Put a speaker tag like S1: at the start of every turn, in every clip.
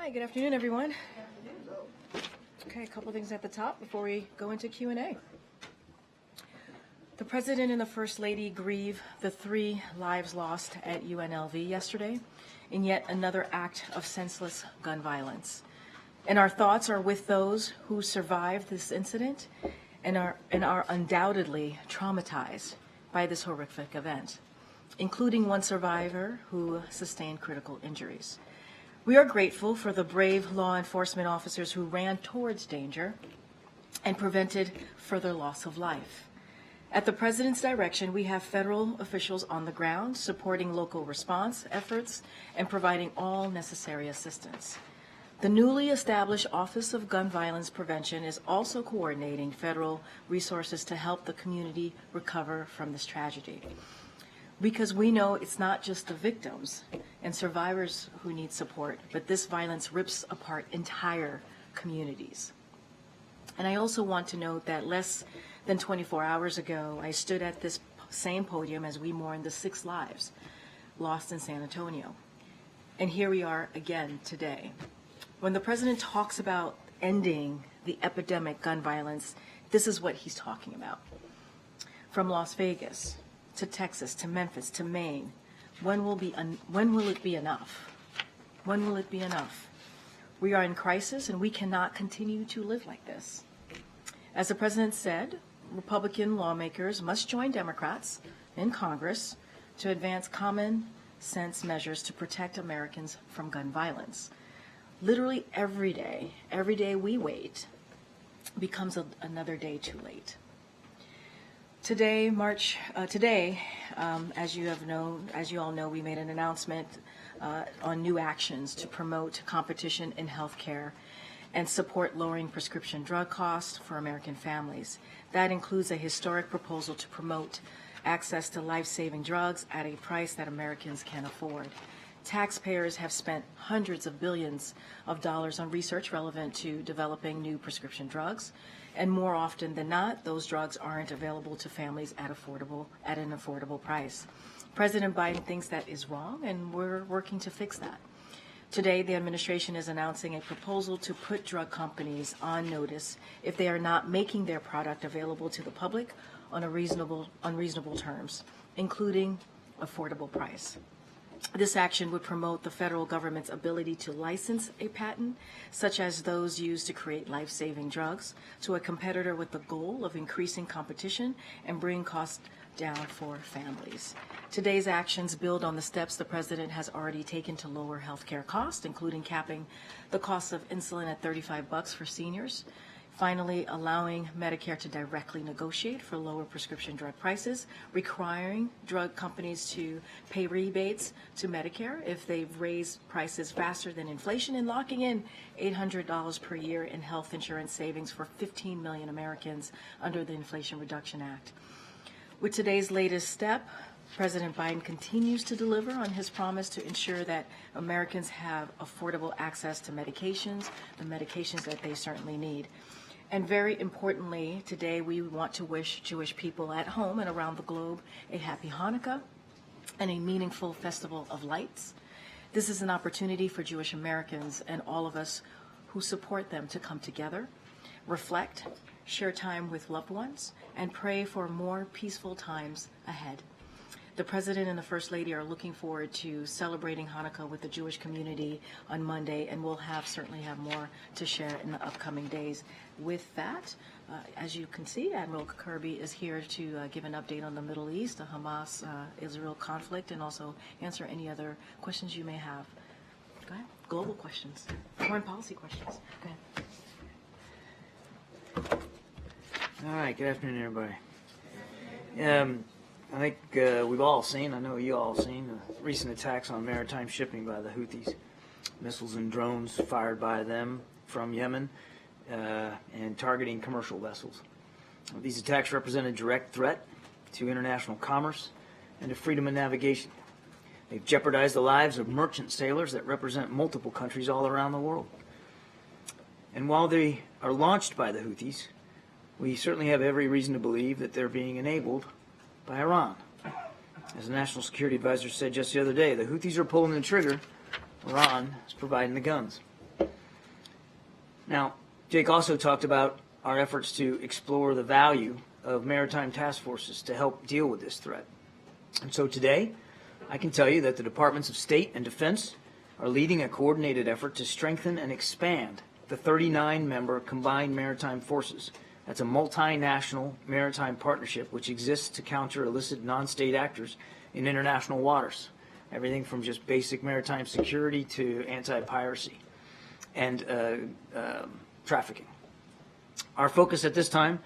S1: Hi, good afternoon, everyone. Okay, a couple things at the top before we go into Q&A. The President and the First Lady grieve the 3 lives lost at UNLV yesterday in yet another act of senseless gun violence. And our thoughts are with those who survived this incident and are undoubtedly traumatized by this horrific event, including one survivor who sustained critical injuries. We are grateful for the brave law enforcement officers who ran towards danger and prevented further loss of life. At the President's direction, we have federal officials on the ground supporting local response efforts and providing all necessary assistance. The newly established Office of Gun Violence Prevention is also coordinating federal resources to help the community recover from this tragedy. Because we know it's not just the victims and survivors who need support, but this violence rips apart entire communities. And I also want to note that less than 24 hours ago, I stood at this same podium as we mourned the 6 lives lost in San Antonio. And here we are again today. When the President talks about ending the epidemic gun violence, this is what he's talking about. From Las Vegas to Texas, to Memphis, to Maine, when will it be enough? When will it be enough? We are in crisis and we cannot continue to live like this. As the President said, Republican lawmakers must join Democrats in Congress to advance common sense measures to protect Americans from gun violence. Literally every day we wait becomes another day too late. Today, as you all know, we made an announcement on new actions to promote competition in healthcare and support lowering prescription drug costs for American families. That includes a historic proposal to promote access to life-saving drugs at a price that Americans can afford. Taxpayers have spent hundreds of billions of dollars on research relevant to developing new prescription drugs, and more often than not, those drugs aren't available to families at an affordable price. President Biden thinks that is wrong, and we're working to fix that. Today, the administration is announcing a proposal to put drug companies on notice if they are not making their product available to the public on unreasonable terms, including affordable price. This action would promote the federal government's ability to license a patent, such as those used to create life-saving drugs, to a competitor with the goal of increasing competition and bringing costs down for families. Today's actions build on the steps the President has already taken to lower health care costs, including capping the cost of insulin at $35 for seniors, finally allowing Medicare to directly negotiate for lower prescription drug prices, requiring drug companies to pay rebates to Medicare if they've raised prices faster than inflation, and locking in $800 per year in health insurance savings for 15 million Americans under the Inflation Reduction Act. With today's latest step, President Biden continues to deliver on his promise to ensure that Americans have affordable access to medications, the medications that they certainly need. And very importantly, today we want to wish Jewish people at home and around the globe a happy Hanukkah and a meaningful festival of lights. This is an opportunity for Jewish Americans and all of us who support them to come together, reflect, share time with loved ones, and pray for more peaceful times ahead. The President and the First Lady are looking forward to celebrating Hanukkah with the Jewish community on Monday, and we'll certainly have more to share in the upcoming days. With that, as you can see, Admiral Kirby is here to give an update on the Middle East, the Hamas-Israel conflict, and also answer any other questions you may have. Go ahead. Global questions, foreign policy questions. Go ahead.
S2: All right, good afternoon, everybody. I think we've all seen, I know you all seen, the recent attacks on maritime shipping by the Houthis. Missiles and drones fired by them from Yemen and targeting commercial vessels. These attacks represent a direct threat to international commerce and to freedom of navigation. They've jeopardized the lives of merchant sailors that represent multiple countries all around the world. And while they are launched by the Houthis, we certainly have every reason to believe that they're being enabled by Iran. As the National Security Advisor said just the other day, the Houthis are pulling the trigger, Iran is providing the guns. Now, Jake also talked about our efforts to explore the value of maritime task forces to help deal with this threat. And so today, I can tell you that the Departments of State and Defense are leading a coordinated effort to strengthen and expand the 39-member Combined Maritime Forces. That's a multinational maritime partnership which exists to counter illicit non-state actors in international waters. Everything from just basic maritime security to anti-piracy and trafficking. Our focus at this time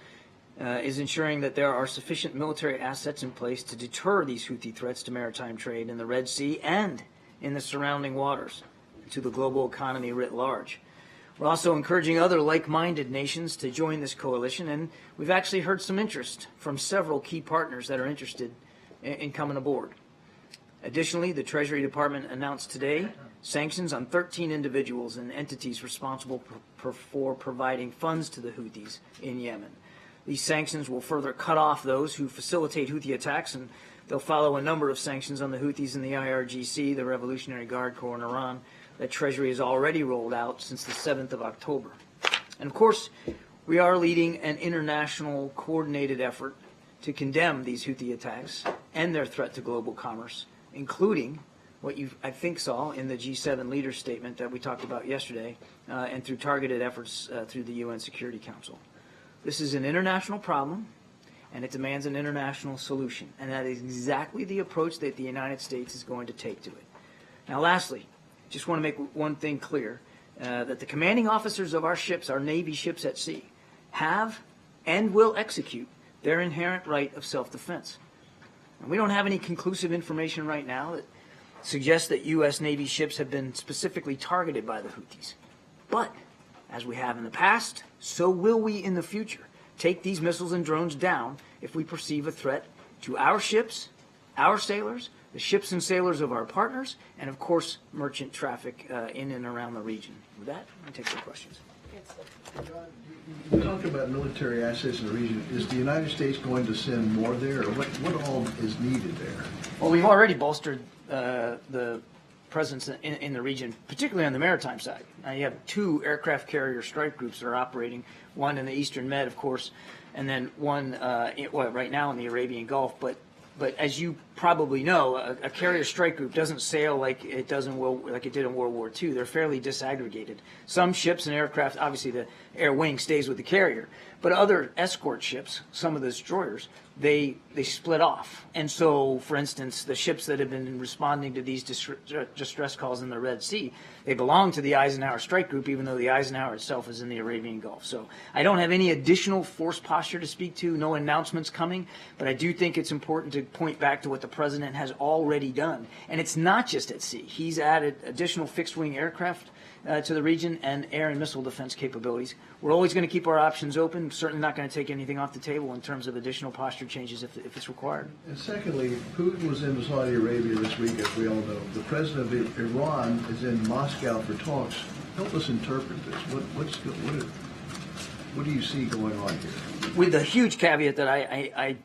S2: is ensuring that there are sufficient military assets in place to deter these Houthi threats to maritime trade in the Red Sea and in the surrounding waters, to the global economy writ large. We're also encouraging other like-minded nations to join this coalition, and we've actually heard some interest from several key partners that are interested in coming aboard. Additionally, the Treasury Department announced today sanctions on 13 individuals and entities responsible for providing funds to the Houthis in Yemen. These sanctions will further cut off those who facilitate Houthi attacks, and they'll follow a number of sanctions on the Houthis and the IRGC, the Revolutionary Guard Corps in Iran, that Treasury has already rolled out since the 7th of October. And of course, we are leading an international coordinated effort to condemn these Houthi attacks and their threat to global commerce, including what you, I think, saw in the G7 leaders statement that we talked about yesterday, and through targeted efforts through the UN Security Council. This is an international problem, and it demands an international solution, and that is exactly the approach that the United States is going to take to it. Now, lastly, just want to make one thing clear, that the commanding officers of our ships, our Navy ships at sea, have and will execute their inherent right of self-defense. And we don't have any conclusive information right now that suggests that U.S. Navy ships have been specifically targeted by the Houthis. But, as we have in the past, so will we in the future take these missiles and drones down if we perceive a threat to our ships, our sailors, the ships and sailors of our partners, and of course, merchant traffic in and around the region. With that, I'll take some questions.
S3: You talked about military assets in the region. Is the United States going to send more there, or what all is needed there?
S2: Well, we've already bolstered the presence in the region, particularly on the maritime side. You have 2 aircraft carrier strike groups that are operating, one in the Eastern Med, of course, and then one right now in the Arabian Gulf. But as you probably know, a carrier strike group doesn't sail like it did in World War II. They're fairly disaggregated. Some ships and aircraft, obviously the air wing stays with the carrier, but other escort ships, some of the destroyers, they split off. And so, for instance, the ships that have been responding to these distress calls in the Red Sea, they belong to the Eisenhower strike group, even though the Eisenhower itself is in the Arabian Gulf. So I don't have any additional force posture to speak to, no announcements coming, but I do think it's important to point back to what the President has already done. And it's not just at sea. He's added additional fixed-wing aircraft to the region and air and missile defense capabilities. We're always going to keep our options open. Certainly not going to take anything off the table in terms of additional posture changes if it's required.
S3: And secondly, Putin was in Saudi Arabia this week, as we all know. The president of Iran is in Moscow for talks. Help us interpret this. What do you see going on here?
S2: With the huge caveat that I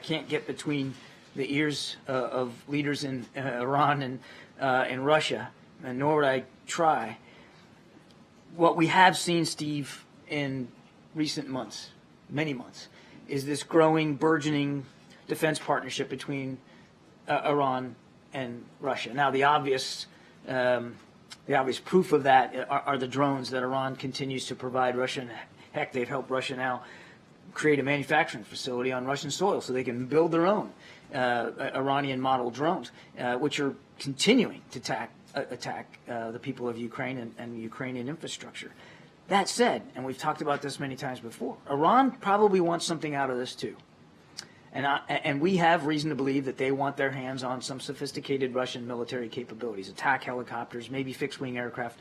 S2: can't get between the ears of leaders in Iran and Russia, and nor would I try. What we have seen, Steve, in recent months, many months, is this growing, burgeoning defense partnership between Iran and Russia. Now, the obvious proof of that are the drones that Iran continues to provide Russia. And heck, they've helped Russia now create a manufacturing facility on Russian soil so they can build their own Iranian model drones, which are continuing to attack the people of Ukraine and Ukrainian infrastructure. That said, and we've talked about this many times before, Iran probably wants something out of this too. And we have reason to believe that they want their hands on some sophisticated Russian military capabilities, attack helicopters, maybe fixed-wing aircraft,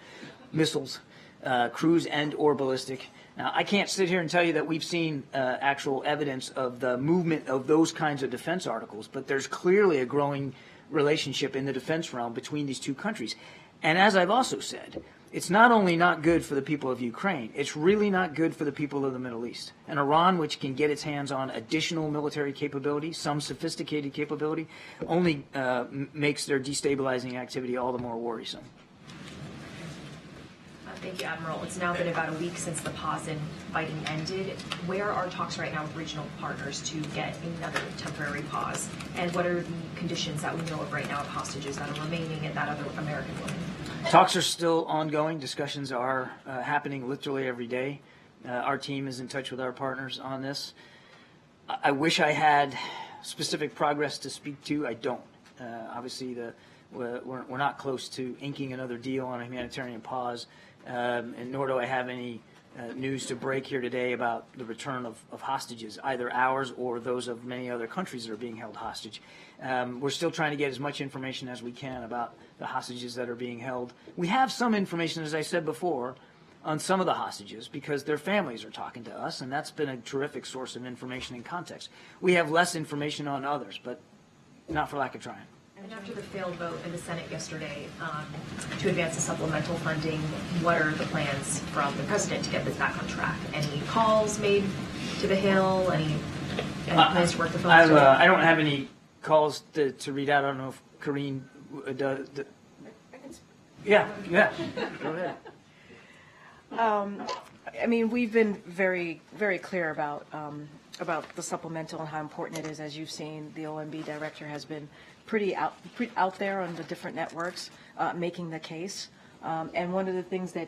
S2: missiles, cruise and or ballistic. Now, I can't sit here and tell you that we've seen actual evidence of the movement of those kinds of defense articles, but there's clearly a growing relationship in the defense realm between these two countries. And as I've also said, it's not only not good for the people of Ukraine, it's really not good for the people of the Middle East. And Iran, which can get its hands on additional military capability, some sophisticated capability, only makes their destabilizing activity all the more worrisome.
S4: Thank you, Admiral. It's now been about a week since the pause in fighting ended. Where are talks right now with regional partners to get another temporary pause? And what are the conditions that we know of right now of hostages that are remaining and that other American woman?
S2: Talks are still ongoing. Discussions are happening literally every day. Our team is in touch with our partners on this. I wish I had specific progress to speak to. I don't. Obviously, we're not close to inking another deal on a humanitarian pause, and nor do I have any news to break here today about the return of hostages, either ours or those of many other countries that are being held hostage. We're still trying to get as much information as we can about the hostages that are being held. We have some information, as I said before, on some of the hostages because their families are talking to us, and that's been a terrific source of information and context. We have less information on others, but not for lack of trying.
S4: And after the failed vote in the Senate yesterday to advance the supplemental funding, what are the plans from the president to get this back on track? Any calls made to the Hill? Any plans to work the phones?
S2: I don't have any calls to read out. I don't know if Karine does. Yeah. Go ahead.
S1: I mean, we've been very, very clear about the supplemental and how important it is. As you've seen, the OMB director has been pretty out there on the different networks making the case. And one of the things that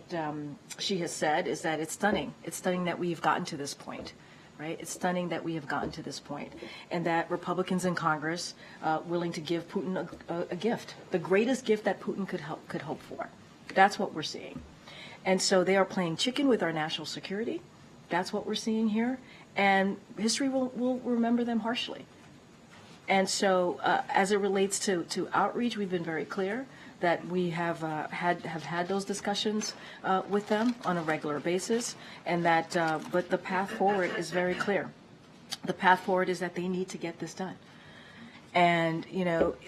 S1: she has said is that it's stunning. It's stunning that we've gotten to this point, right? It's stunning that we have gotten to this point, and that Republicans in Congress willing to give Putin a gift, the greatest gift that Putin could hope for. That's what we're seeing. And so they are playing chicken with our national security. That's what we're seeing here. And history will remember them harshly. And so as it relates to outreach, we've been very clear that we have had those discussions with them on a regular basis, and that but the path forward is very clear. The path forward is that they need to get this done. And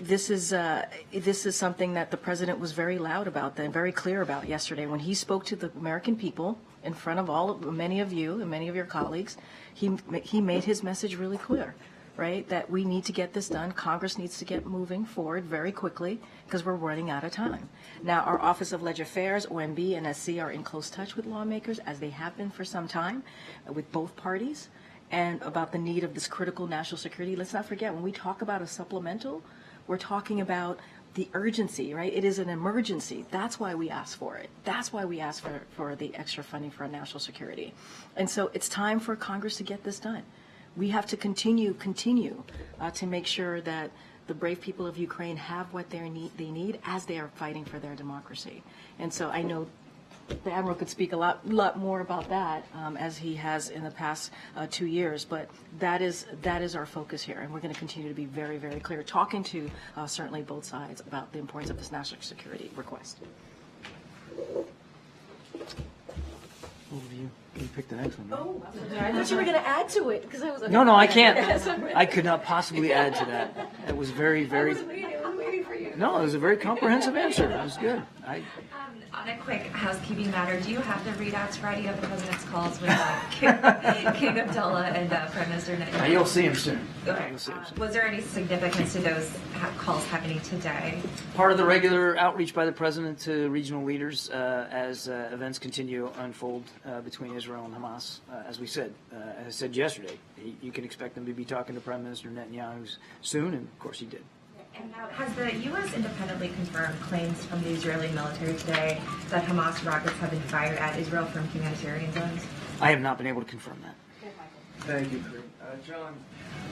S1: this is something that the president was very loud about, and very clear about yesterday when he spoke to the American people in front of many of you and many of your colleagues. He made his message really clear, right? That we need to get this done. Congress needs to get moving forward very quickly because we're running out of time. Now, our Office of Leg Affairs, OMB, and SC are in close touch with lawmakers, as they have been for some time, with both parties, and about the need of this critical national security. Let's not forget, when we talk about a supplemental, we're talking about the urgency, right? It is an emergency. That's why we ask for it. That's why we ask for the extra funding for our national security. And so it's time for Congress to get this done. We have to continue to make sure that the brave people of Ukraine have what they need as they are fighting for their democracy. And so I know the Admiral could speak a lot more about that as he has in the past 2 years, but that is our focus here, and we're going to continue to be very, very clear, talking to certainly both sides about the importance of this national security request.
S2: Overview. You picked the next one. Right?
S1: Oh, I thought you were going to add to it because I was.
S2: No, I can't. I could not possibly add to that. It was very, very.
S1: I was waiting for you.
S2: No, it was a very comprehensive answer. It was good.
S4: On a quick housekeeping matter, do you have the readouts for any of the president's calls with King Abdullah and Prime Minister Netanyahu?
S2: You'll see him soon.
S4: Okay.
S2: You'll see him soon.
S4: Was there any significance to those calls happening today?
S2: Part of the regular outreach by the president to regional leaders as events continue to unfold between Israel and Hamas. As we said, as I said yesterday, you can expect them to be talking to Prime Minister Netanyahu soon, and of course he did.
S4: And now, has the U.S. independently confirmed claims from the Israeli military today that Hamas rockets have been fired at Israel from humanitarian zones?
S2: I have not been able to confirm that.
S5: Thank you, Karine. John,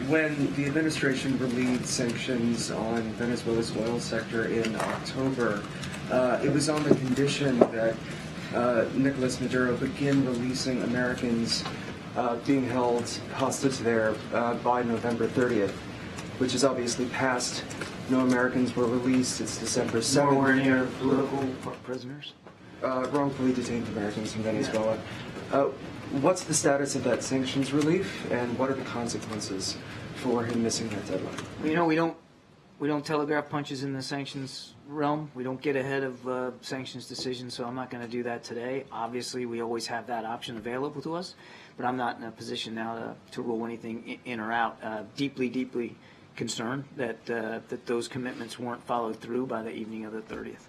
S5: when the administration relieved sanctions on Venezuela's oil sector in October, it was on the condition that Nicolas Maduro begin releasing Americans being held hostage there by November 30th, which is obviously passed. No Americans were released. It's December 7th.
S2: Nor were any political prisoners?
S5: Wrongfully detained Americans in Venezuela. What's the status of that sanctions relief, and what are the consequences for him missing that deadline?
S2: We don't telegraph punches in the sanctions realm. We don't get ahead of sanctions decisions, so I'm not going to do that today. Obviously, we always have that option available to us, but I'm not in a position now to rule anything in or out. Deeply concerned that those commitments weren't followed through by the evening of the 30th.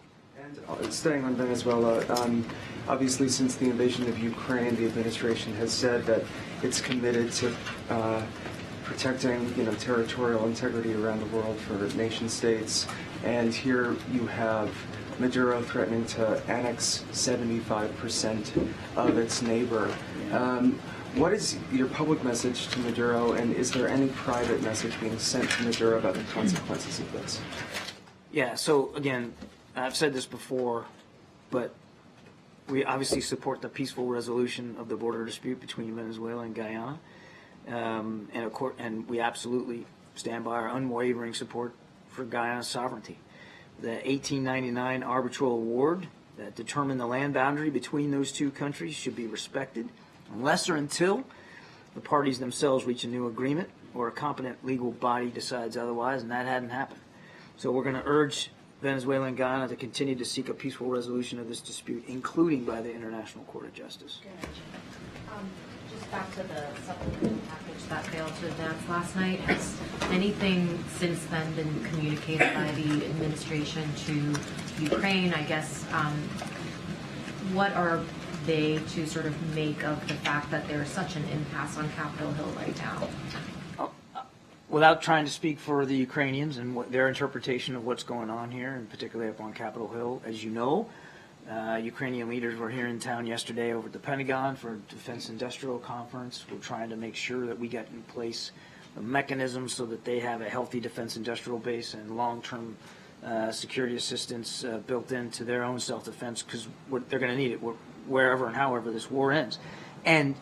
S5: And staying on Venezuela, obviously since the invasion of Ukraine, the administration has said that it's committed to protecting, territorial integrity around the world for nation states. And here you have Maduro threatening to annex 75% of its neighbor. What is your public message to Maduro, and is there any private message being sent to Maduro about the consequences of this?
S2: Yeah, so again, I've said this before, but we obviously support the peaceful resolution of the border dispute between Venezuela and Guyana. And we absolutely stand by our unwavering support for Guyana's sovereignty. The 1899 arbitral award that determined the land boundary between those two countries should be respected unless or until the parties themselves reach a new agreement or a competent legal body decides otherwise, and that hadn't happened. So we're going to urge Venezuela and Guyana to continue to seek a peaceful resolution of this dispute, including by the International Court of Justice.
S6: Just back to the supplemental package that failed to advance last night. Has anything since then been communicated by the administration to Ukraine? I guess, what are they to sort of make of the fact that there's such an impasse on Capitol Hill right now?
S2: Without trying to speak for the Ukrainians and what their interpretation of what's going on here, and particularly up on Capitol Hill, as you know, Ukrainian leaders were here in town yesterday over at the Pentagon for a defense industrial conference. We're trying to make sure that we get in place a mechanism so that they have a healthy defense industrial base and long-term security assistance built into their own self-defense, because they're going to need it wherever and however this war ends. And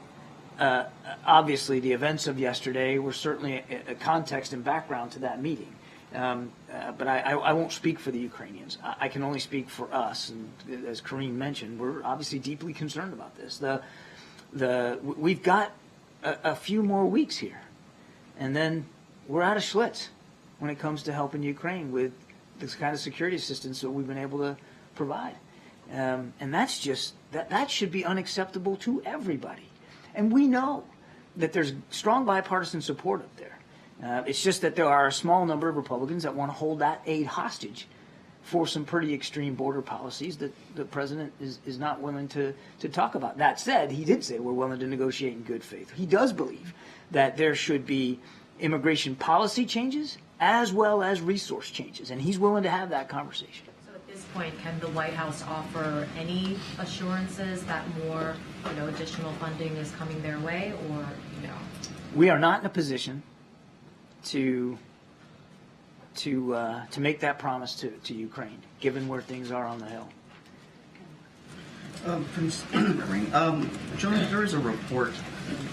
S2: obviously, the events of yesterday were certainly a context and background to that meeting. But I won't speak for the Ukrainians. I can only speak for us. And as Karine mentioned, we're obviously deeply concerned about this. We've got a few more weeks here, and then we're out of Schlitz when it comes to helping Ukraine with this kind of security assistance that we've been able to provide. And that's just that should be unacceptable to everybody. And we know that there's strong bipartisan support up there. It's just that there are a small number of Republicans that want to hold that aid hostage for some pretty extreme border policies that the president is not willing to talk about. That said, he did say we're willing to negotiate in good faith. He does believe that there should be immigration policy changes as well as resource changes, and he's willing to have that conversation.
S6: So at this point, can the White House offer any assurances that more, additional funding is coming their way, or
S2: We are not in a position to make that promise to Ukraine, given where things are on the Hill.
S7: John, there is a report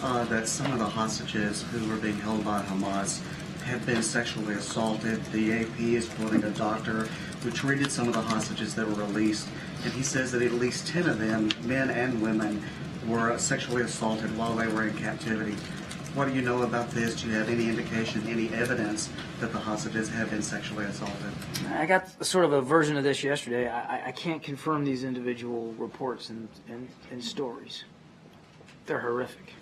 S7: that some of the hostages who were being held by Hamas have been sexually assaulted. The AP is quoting a doctor who treated some of the hostages that were released, and he says that at least 10 of them, men and women, were sexually assaulted while they were in captivity. What do you know about this? Do you have any indication, any evidence that the hostages have been sexually assaulted?
S2: I got sort of a version of this yesterday. I can't confirm these individual reports and stories. They're horrific.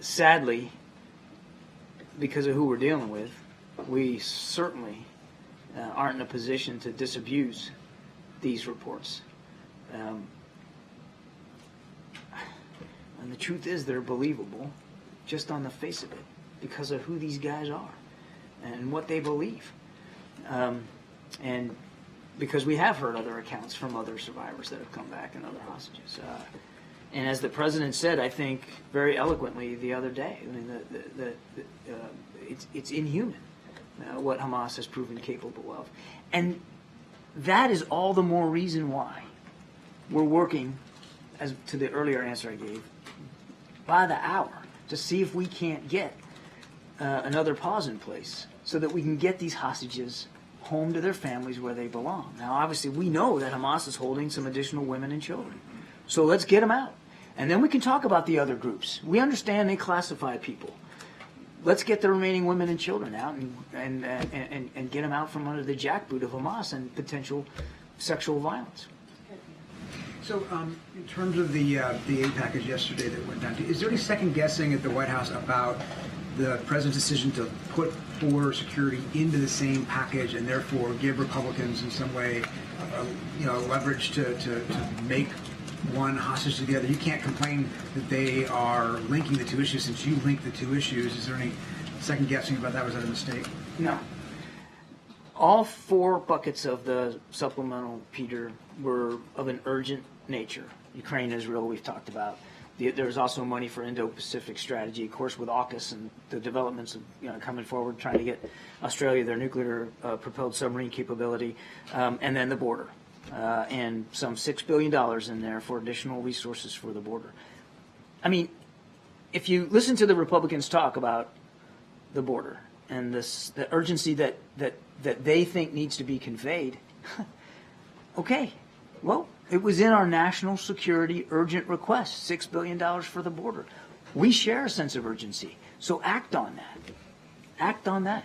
S2: Sadly, because of who we're dealing with, we certainly aren't in a position to disabuse these reports. And the truth is they're believable just on the face of it because of who these guys are and what they believe. And because we have heard other accounts from other survivors that have come back and other hostages. And as the president said, I think very eloquently the other day, I mean, it's inhuman what Hamas has proven capable of. And that is all the more reason why we're working, as to the earlier answer I gave, by the hour to see if we can't get another pause in place so that we can get these hostages home to their families where they belong. Now, obviously, we know that Hamas is holding some additional women and children. So let's get them out. And then we can talk about the other groups. We understand they classify people. Let's get the remaining women and children out and get them out from under the jackboot of Hamas and potential sexual violence.
S8: So, in terms of the aid package yesterday that went down, is there any second guessing at the White House about the president's decision to put border security into the same package and therefore give Republicans in some way, leverage to make one hostage to the other. You can't complain that they are linking the two issues since you linked the two issues. Is there any second guessing about that? Was that a mistake?
S2: No. All 4 buckets of the supplemental, Peter, were of an urgent nature. Ukraine, Israel, we've talked about. There's also money for Indo-Pacific strategy, of course, with AUKUS and the developments of coming forward, trying to get Australia their nuclear propelled submarine capability, and then the border, and some $6 billion in there for additional resources for the border. I mean, if you listen to the Republicans talk about the border and the urgency that they think needs to be conveyed, okay, well, it was in our national security urgent request, $6 billion for the border. We share a sense of urgency, so act on that. Act on that.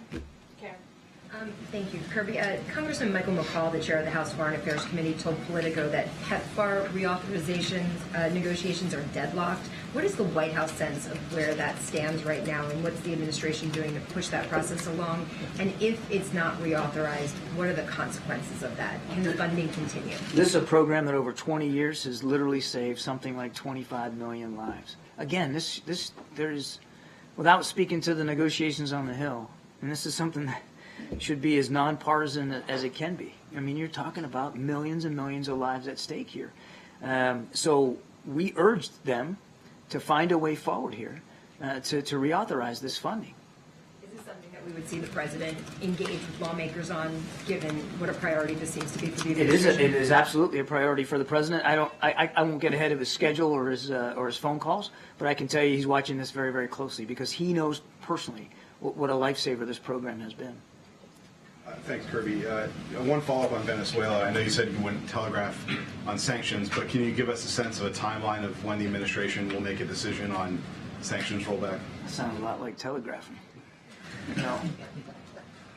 S4: Thank you, Kirby. Congressman Michael McCall, the chair of the House Foreign Affairs Committee, told Politico that PEPFAR reauthorization negotiations are deadlocked. What is the White House sense of where that stands right now, and what's the administration doing to push that process along? And if it's not reauthorized, what are the consequences of that? Can the funding continue?
S2: This is a program that over 20 years has literally saved something like 25 million lives. Again, there's, without speaking to the negotiations on the Hill, and this is something that should be as nonpartisan as it can be. I mean, you're talking about millions and millions of lives at stake here. So we urged them to find a way forward here to reauthorize this funding.
S4: Is this something that we would see the president engage with lawmakers on, given what a priority this seems to be for the administration?
S2: It is absolutely a priority for the president. I won't get ahead of his schedule or his phone calls, but I can tell you he's watching this very, very closely because he knows personally what a lifesaver this program has been.
S9: Thanks, Kirby. One follow-up on Venezuela. I know you said you wouldn't telegraph on sanctions, but can you give us a sense of a timeline of when the administration will make a decision on sanctions rollback?
S2: That sounds a lot like telegraphing. No.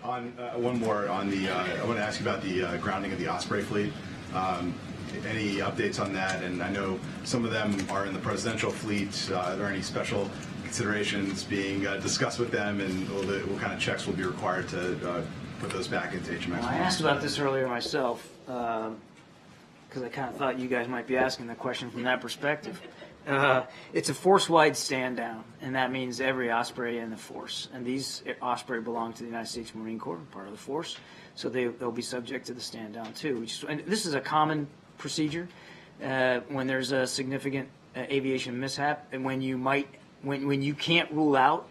S9: On one more on the, I want to ask you about the grounding of the Osprey fleet. Any updates on that? And I know some of them are in the presidential fleet. Are there any special considerations being discussed with them, and what kind of checks will be required to put those back into HMX?
S2: Well, I asked about this earlier myself because I kind of thought you guys might be asking the question from that perspective. It's a force-wide stand-down, and that means every Osprey in the force. And these Osprey belong to the United States Marine Corps, part of the force, so they'll be subject to the stand-down too. And this is a common procedure when there's a significant aviation mishap, and when you can't rule out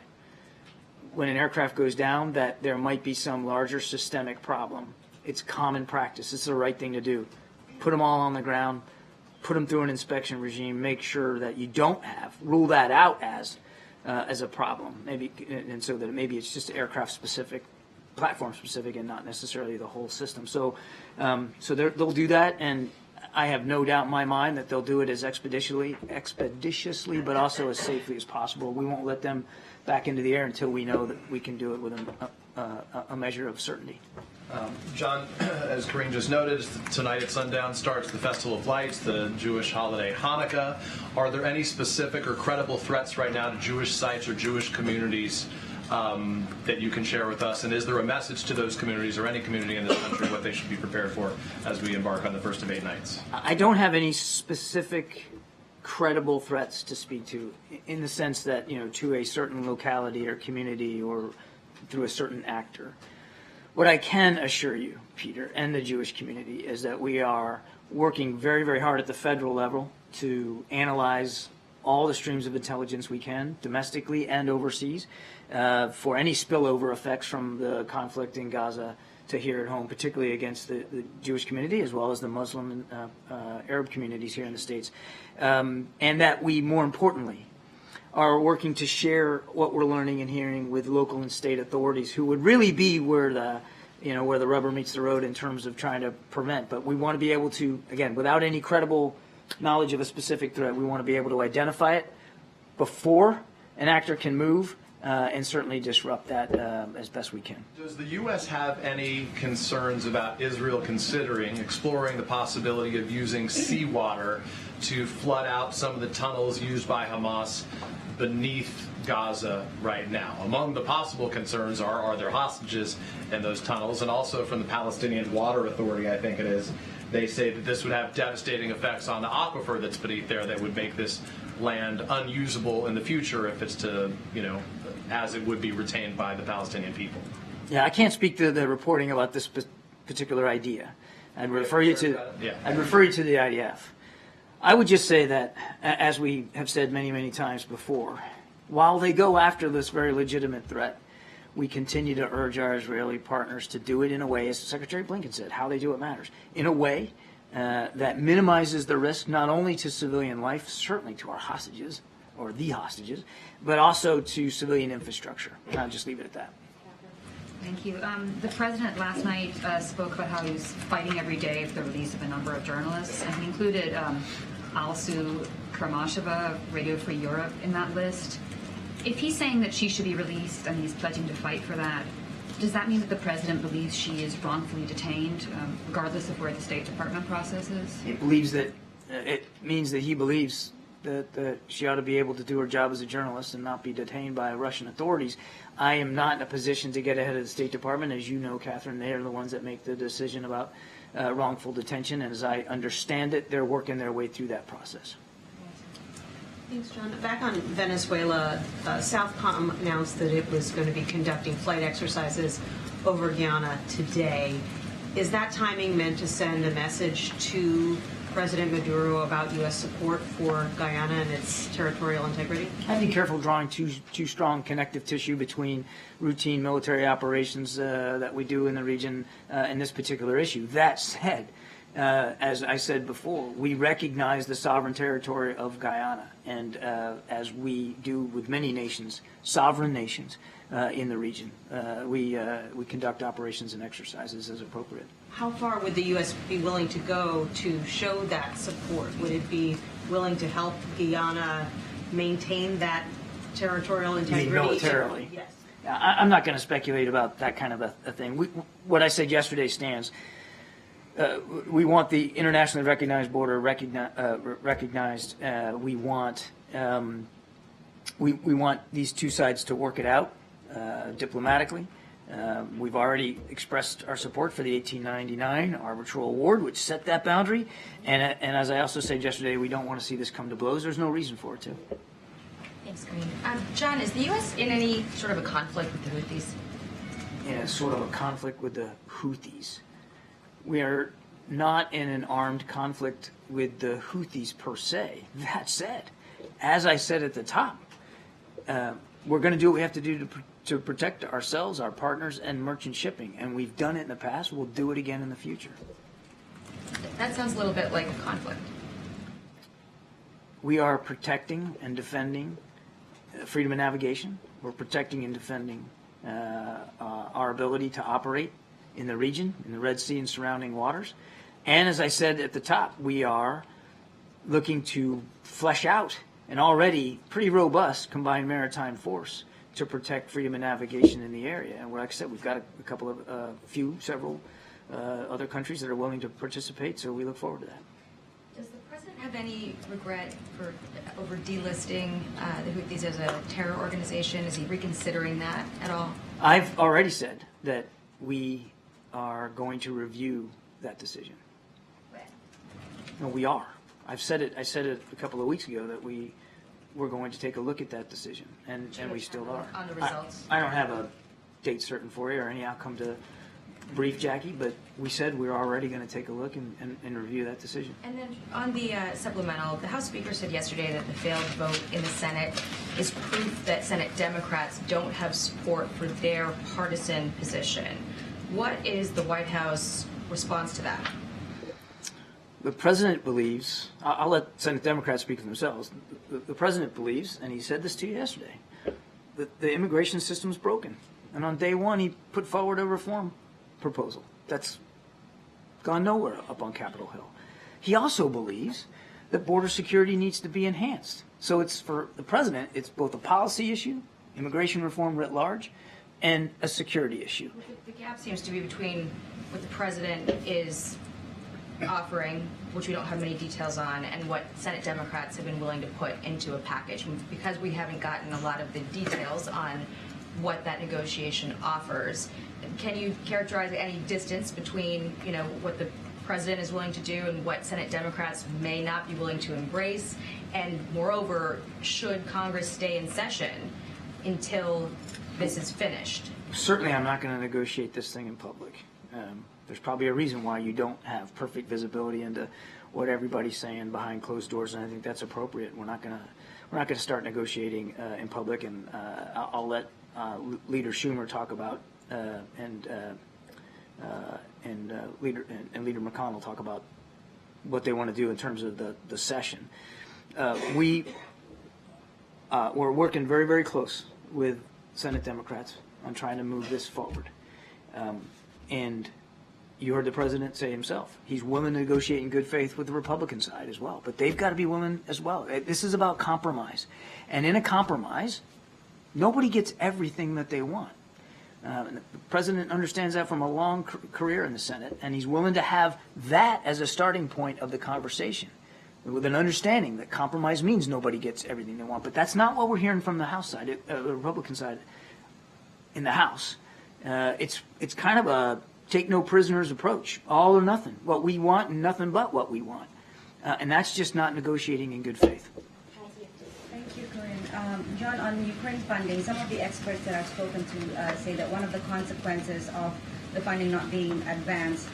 S2: when an aircraft goes down that there might be some larger systemic problem. It's common practice. It's the right thing to do. Put them all on the ground, put them through an inspection regime, make sure that you don't rule that out as a problem. Maybe, and so that maybe it's just aircraft specific, platform specific, and not necessarily the whole system. So they'll do that, and I have no doubt in my mind that they'll do it as expeditiously, but also as safely as possible. We won't let them back into the air until we know that we can do it with a measure of certainty.
S10: John, as Karine just noted, tonight at sundown starts the Festival of Lights, the Jewish holiday Hanukkah. Are there any specific or credible threats right now to Jewish sites or Jewish communities that you can share with us? And is there a message to those communities or any community in this country what they should be prepared for as we embark on the first of 8 nights?
S2: I don't have any specific credible threats to speak to in the sense that, to a certain locality or community or through a certain actor. What I can assure you, Peter, and the Jewish community is that we are working very, very hard at the federal level to analyze all the streams of intelligence we can, domestically and overseas, for any spillover effects from the conflict in Gaza to here at home, particularly against the Jewish community as well as the Muslim and Arab communities here in the States. And that we, more importantly, are working to share what we're learning and hearing with local and state authorities who would really be where the rubber meets the road in terms of trying to prevent. But we want to be able to, again, without any credible knowledge of a specific threat, we want to be able to identify it before an actor can move and certainly disrupt that as best we can.
S10: Does the U.S. have any concerns about Israel exploring the possibility of using seawater to flood out some of the tunnels used by Hamas beneath Gaza right now. Among the possible concerns are there hostages in those tunnels? And also from the Palestinian Water Authority, I think it is, they say that this would have devastating effects on the aquifer that's beneath there that would make this land unusable in the future if it's to, as it would be retained by the Palestinian people.
S2: Yeah, I can't speak to the reporting about this particular idea. I'd refer you to the IDF. I would just say that, as we have said many, many times before, while they go after this very legitimate threat, we continue to urge our Israeli partners to do it in a way, as Secretary Blinken said, how they do it matters, in a way that minimizes the risk not only to civilian life, certainly to our hostages, or the hostages, but also to civilian infrastructure. And I'll just leave it at that.
S11: Thank you. The president last night spoke about how he was fighting every day for the release of a number of journalists, and he included Alsu Karmasheva, Radio Free Europe, in that list. If he's saying that she should be released and he's pledging to fight for that, does that mean that the president believes she is wrongfully detained, regardless of where the State Department process is?
S2: It means that he believes that she ought to be able to do her job as a journalist and not be detained by Russian authorities. I am not in a position to get ahead of the State Department. As you know, Catherine, they are the ones that make the decision about wrongful detention. And as I understand it, they're working their way through that process.
S12: Thanks, John. Back on Venezuela, Southcom announced that it was going to be conducting flight exercises over Guyana today. Is that timing meant to send a message to President Maduro about U.S. support for Guyana and its territorial integrity?
S2: I'd be careful drawing too strong connective tissue between routine military operations that we do in the region and this particular issue. That said, as I said before, we recognize the sovereign territory of Guyana, and as we do with many nations, sovereign nations in the region, we conduct operations and exercises as appropriate.
S12: How far would the U.S. be willing to go to show that support? Would it be willing to help Guyana maintain that territorial integrity?
S2: You mean militarily?
S12: Yes.
S2: I'm not going to speculate about that kind of a thing. What I said yesterday stands. We want the internationally recognized border recognized. We want these two sides to work it out diplomatically. We've already expressed our support for the 1899 arbitral award, which set that boundary. And as I also said yesterday, we don't want to see this come to blows. There's no reason for it to.
S4: Thanks, Karine. John, is the U.S. in any sort of a conflict with the Houthis?
S2: Yeah, sort of a conflict with the Houthis. We are not in an armed conflict with the Houthis per se. That said, as I said at the top, we're going to do what we have to do to protect ourselves, our partners, and merchant shipping. And we've done it in the past. We'll do it again in the future.
S4: That sounds a little bit like a conflict.
S2: We are protecting and defending freedom of navigation. We're protecting and defending our ability to operate in the region, in the Red Sea and surrounding waters. And as I said at the top, we are looking to flesh out an already pretty robust combined maritime force to protect freedom of navigation in the area. And like I said, we've got a couple of, several other countries that are willing to participate, so we look forward to that.
S4: Does the president have any regret over delisting the Houthis as a terror organization? Is he reconsidering that at all?
S2: I've already said that we are going to review that decision.
S4: When?
S2: No, we are. I said it a couple of weeks ago that we're going to take a look at that decision, and we still are.
S4: On the results?
S2: I don't have a date certain for you or any outcome to brief Jackie, but we said we're already going to take a look and review that decision.
S4: And then on the supplemental, the House Speaker said yesterday that the failed vote in the Senate is proof that Senate Democrats don't have support for their partisan position. What is the White House response to that?
S2: The president believes, I'll let Senate Democrats speak for themselves, the president believes, and he said this to you yesterday, that the immigration system is broken. And on day one, he put forward a reform proposal that's gone nowhere up on Capitol Hill. He also believes that border security needs to be enhanced. So it's, for the president, it's both a policy issue, immigration reform writ large, and a security issue.
S4: The gap seems to be between what the president is offering, which we don't have many details on, and what Senate Democrats have been willing to put into a package. Because we haven't gotten a lot of the details on what that negotiation offers, can you characterize any distance between, you know, what the president is willing to do and what Senate Democrats may not be willing to embrace? And moreover, should Congress stay in session until this is finished?
S2: Certainly, I'm not going to negotiate this thing in public. There's probably a reason why you don't have perfect visibility into what everybody's saying behind closed doors, and I think that's appropriate. We're not going to start negotiating in public, and I'll let Leader Schumer talk about and Leader McConnell talk about what they want to do in terms of the session. We're working very, very close with Senate Democrats on trying to move this forward. And you heard the president say himself, he's willing to negotiate in good faith with the Republican side as well. But they've got to be willing as well. This is about compromise. And in a compromise, nobody gets everything that they want. The president understands that from a long career in the Senate, and he's willing to have that as a starting point of the conversation, with an understanding that compromise means nobody gets everything they want. But that's not what we're hearing from the House side, the Republican side in the House. It's kind of a take no prisoners approach, all or nothing. What we want and nothing but what we want. And that's just not negotiating in good faith.
S13: Thank you, Karine. John, on Ukraine funding, some of the experts that I've spoken to say that one of the consequences of the funding not being advanced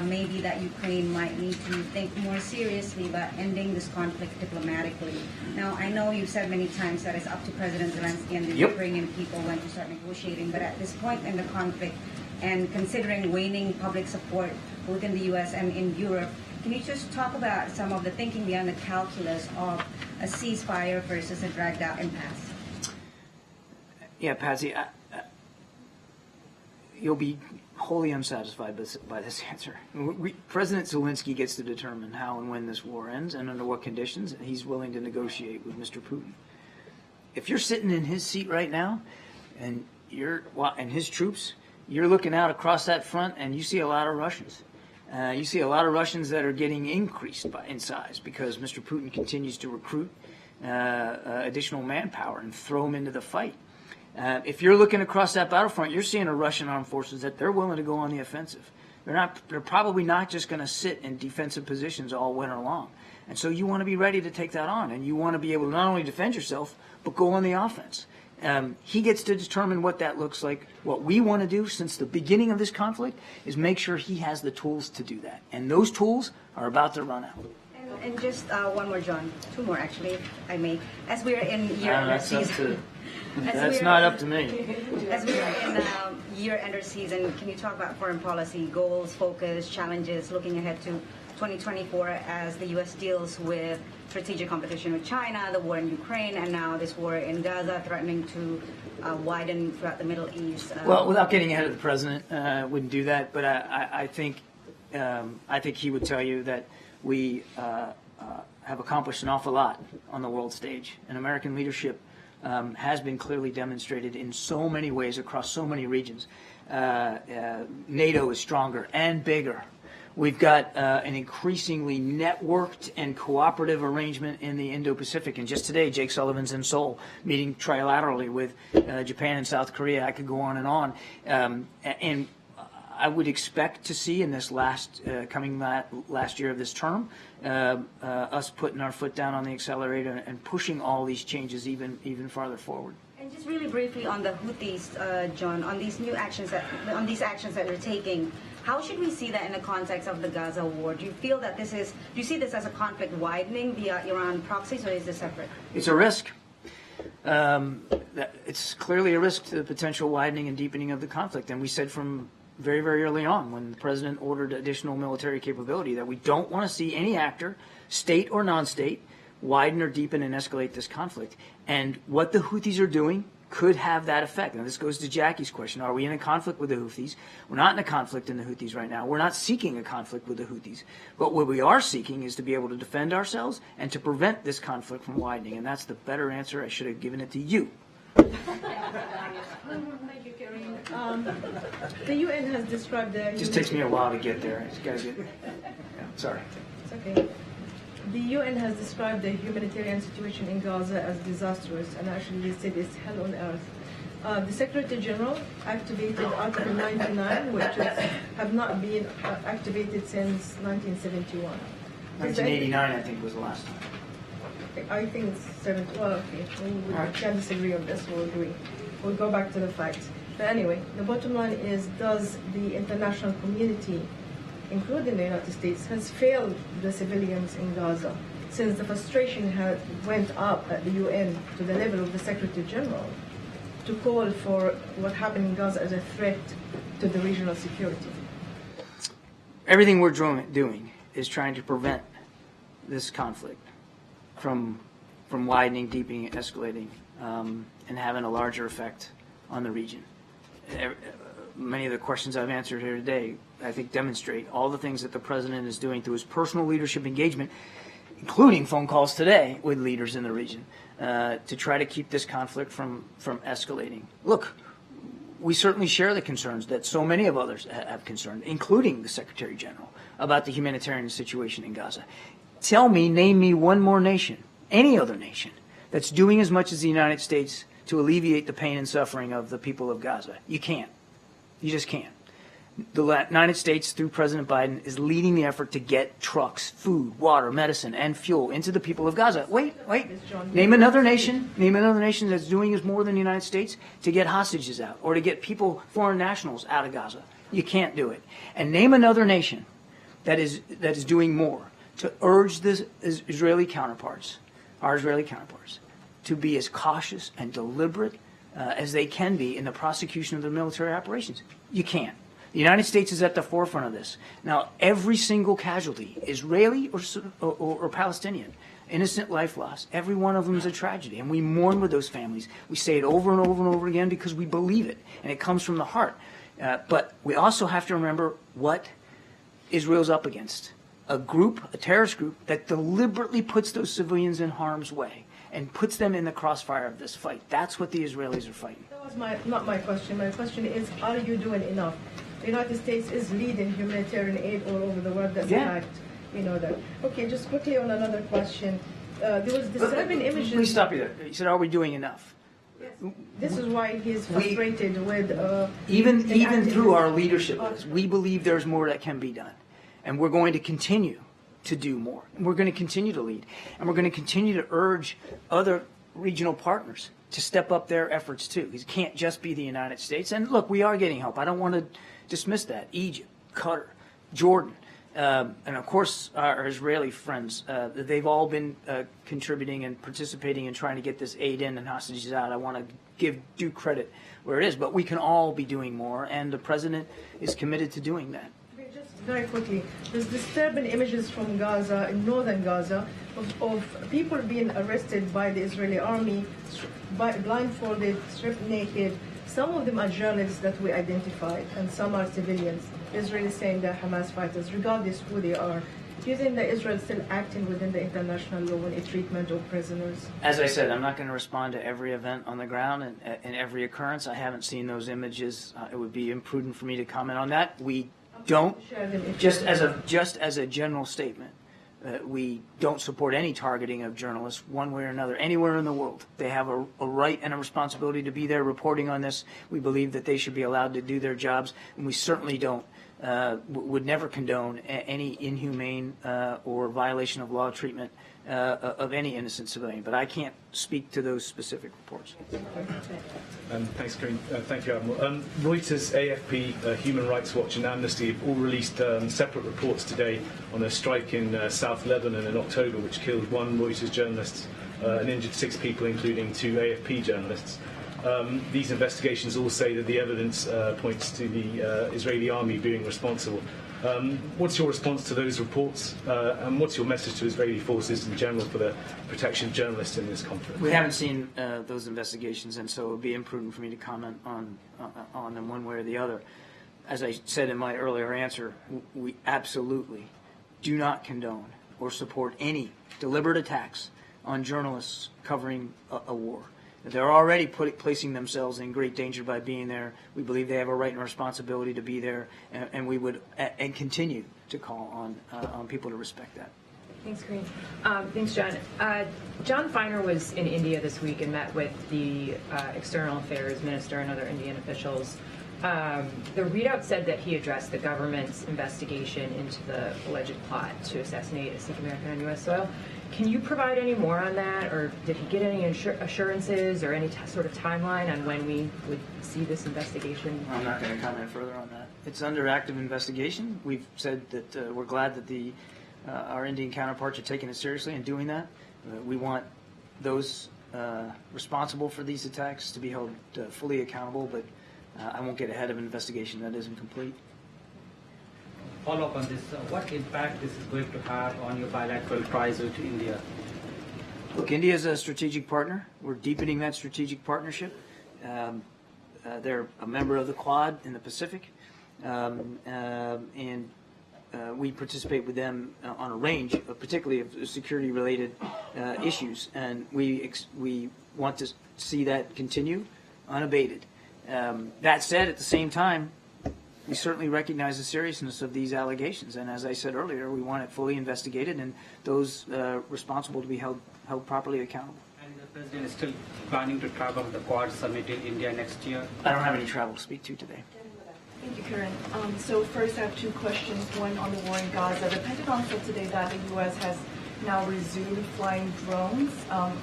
S13: may be that Ukraine might need to think more seriously about ending this conflict diplomatically. Now, I know you've said many times that it's up to President Zelensky and the Ukrainian people when to start negotiating, but at this point in the conflict, and considering waning public support both in the U.S. and in Europe, can you just talk about some of the thinking behind the calculus of a ceasefire versus a dragged-out impasse?
S2: Yeah, Patsy, you'll be wholly unsatisfied by this answer. President Zelensky gets to determine how and when this war ends and under what conditions he's willing to negotiate with Mr. Putin. If you're sitting in his seat right now and and his troops, you're looking out across that front and you see a lot of Russians. You see a lot of Russians that are getting increased in size because Mr. Putin continues to recruit additional manpower and throw them into the fight. If you're looking across that battlefront, you're seeing a Russian armed forces that they're willing to go on the offensive. They're probably not just going to sit in defensive positions all winter long. And so you want to be ready to take that on, and you want to be able to not only defend yourself, but go on the offense. He gets to determine what that looks like. What we want to do since the beginning of this conflict is make sure he has the tools to do that. And those tools are about to run out.
S13: And just one more, John. Two more, actually, if I may. As we're in year-end season.
S2: That's not up to me.
S13: As we're in year-ender season, can you talk about foreign policy goals, focus, challenges, looking ahead to 2024 as the U.S. deals with strategic competition with China, the war in Ukraine, and now this war in Gaza threatening to widen throughout the Middle East?
S2: Well, without getting ahead of the president, wouldn't do that. But I think he would tell you that we have accomplished an awful lot on the world stage, and American leadership has been clearly demonstrated in so many ways across so many regions. NATO is stronger and bigger. We've got an increasingly networked and cooperative arrangement in the Indo-Pacific. And just today, Jake Sullivan's in Seoul meeting trilaterally with Japan and South Korea. I could go on and on. And I would expect to see in this last year of this term, us putting our foot down on the accelerator and pushing all these changes even farther forward.
S13: And just really briefly on the Houthis, John, on these actions that they're taking, how should we see that in the context of the Gaza war? Do you feel that do you see this as a conflict widening via Iran proxies, or is this separate?
S2: It's a risk. It's clearly a risk to the potential widening and deepening of the conflict. And we said from very, very early on when the president ordered additional military capability that we don't want to see any actor, state or non-state, widen or deepen and escalate this conflict. And what the Houthis are doing could have that effect. Now, this goes to Jackie's question. Are we in a conflict with the Houthis? We're not in a conflict in the Houthis right now. We're not seeking a conflict with the Houthis. But what we are seeking is to be able to defend ourselves and to prevent this conflict from widening. And that's the better answer. I should have given it to you.
S14: Thank you, Karine. The UN has described the...
S2: It just takes me a while to get there. It's gotta get... Yeah, sorry.
S15: It's okay. The UN has described the humanitarian situation in Gaza as disastrous, and actually they said it's hell on earth. The Secretary General activated Article 99, which have not been activated since 1971.
S2: 1989, I think, was the last time.
S15: I think it's 70. Well, okay, we can disagree on this. We'll agree. We'll go back to the facts. But anyway, the bottom line is: does the international community, including the United States, has failed the civilians in Gaza since the frustration had went up at the UN to the level of the Secretary General to call for what happened in Gaza as a threat to the regional security?
S2: Everything we're doing is trying to prevent this conflict from widening, deepening, escalating, and having a larger effect on the region. Many of the questions I've answered here today, I think, demonstrate all the things that the President is doing through his personal leadership engagement, including phone calls today with leaders in the region, to try to keep this conflict from escalating. Look, we certainly share the concerns that so many of others have concerned, including the Secretary General, about the humanitarian situation in Gaza. Name me one more nation, any other nation, that's doing as much as the United States to alleviate the pain and suffering of the people of Gaza. You can't. You just can't. The United States, through President Biden, is leading the effort to get trucks, food, water, medicine, and fuel into the people of Gaza. Wait. Name another nation that's doing as more than the United States to get hostages out or to get people, foreign nationals, out of Gaza. You can't do it. And name another nation that is doing more to urge the Israeli counterparts, our Israeli counterparts, to be as cautious and deliberate as they can be in the prosecution of their military operations. You can't. The United States is at the forefront of this. Now, every single casualty, Israeli or Palestinian, innocent life lost, every one of them is a tragedy, and we mourn with those families. We say it over and over and over again because we believe it, and it comes from the heart. But we also have to remember what Israel's up against. A terrorist group that deliberately puts those civilians in harm's way and puts them in the crossfire of this fight. That's what the Israelis are fighting.
S15: That was not my question. My question is, are you doing enough? The United States is leading humanitarian aid all over the world. That's a fact. You know that. Okay, just quickly on another question. There was disturbing images.
S2: Please stop you there. You said, are we doing enough?
S15: Yes. This is why he's frustrated with...
S2: even through our leadership, we believe there's more that can be done. And we're going to continue to do more. And we're going to continue to lead. And we're going to continue to urge other regional partners to step up their efforts too. It can't just be the United States. And look, we are getting help. I don't want to dismiss that. Egypt, Qatar, Jordan, and of course our Israeli friends. They've all been contributing and participating in trying to get this aid in and hostages out. I want to give due credit where it is. But we can all be doing more, and the President is committed to doing that.
S15: Very quickly, there's disturbing images from Gaza, in northern Gaza, of people being arrested by the Israeli army, blindfolded, stripped naked. Some of them are journalists that we identified, and some are civilians. Israel is saying they're Hamas fighters, regardless who they are. Do you think that Israel is still acting within the international law in its treatment of prisoners?
S2: As I said, I'm not going to respond to every event on the ground and every occurrence. I haven't seen those images. It would be imprudent for me to comment on that. We don't, just as a general statement, we don't support any targeting of journalists one way or another anywhere in the world. They have a right and a responsibility to be there reporting on this. We believe that they should be allowed to do their jobs, and we certainly would never condone any inhumane or violation of law treatment of any innocent civilian. But I can't speak to those specific reports.
S16: Thanks, Karine. Thank you, Admiral. Reuters, AFP, Human Rights Watch and Amnesty have all released separate reports today on a strike in South Lebanon in October, which killed one Reuters journalist and injured 6 people, including 2 AFP journalists. These investigations all say that the evidence points to the Israeli army being responsible. What's your response to those reports, and what's your message to Israeli forces in general for the protection of journalists in this conflict?
S2: We haven't seen those investigations, and so it would be imprudent for me to comment on them one way or the other. As I said in my earlier answer, we absolutely do not condone or support any deliberate attacks on journalists covering a war. They're already placing themselves in great danger by being there. We believe they have a right and responsibility to be there, and we would and continue to call on people to respect that.
S17: Thanks, Karine. Thanks, John. John Feiner was in India this week and met with the External Affairs Minister and other Indian officials. The readout said that he addressed the government's investigation into the alleged plot to assassinate a Sikh American on U.S. soil. Can you provide any more on that, or did he get any assurances or any sort of timeline on when we would see this investigation?
S2: I'm not going to comment further on that. It's under active investigation. We've said that we're glad that our Indian counterparts are taking it seriously and doing that. We want those responsible for these attacks to be held fully accountable, but I won't get ahead of an investigation that isn't complete.
S18: Follow up on this, what impact this is going to have on your bilateral ties with India?
S2: Look, India is a strategic partner. We're deepening that strategic partnership. They're a member of the Quad in the Pacific, and we participate with them on a range, particularly of security-related issues, and we want to see that continue unabated. That said, at the same time, we certainly recognize the seriousness of these allegations, and as I said earlier, we want it fully investigated and those responsible to be held properly accountable.
S18: And the President is still planning to travel to the Quad summit in India next year?
S2: I don't have any travel to speak to today.
S19: Thank you, Karine. So first I have two questions, one on the war in Gaza. The Pentagon said today that the U.S. has now resumed flying drones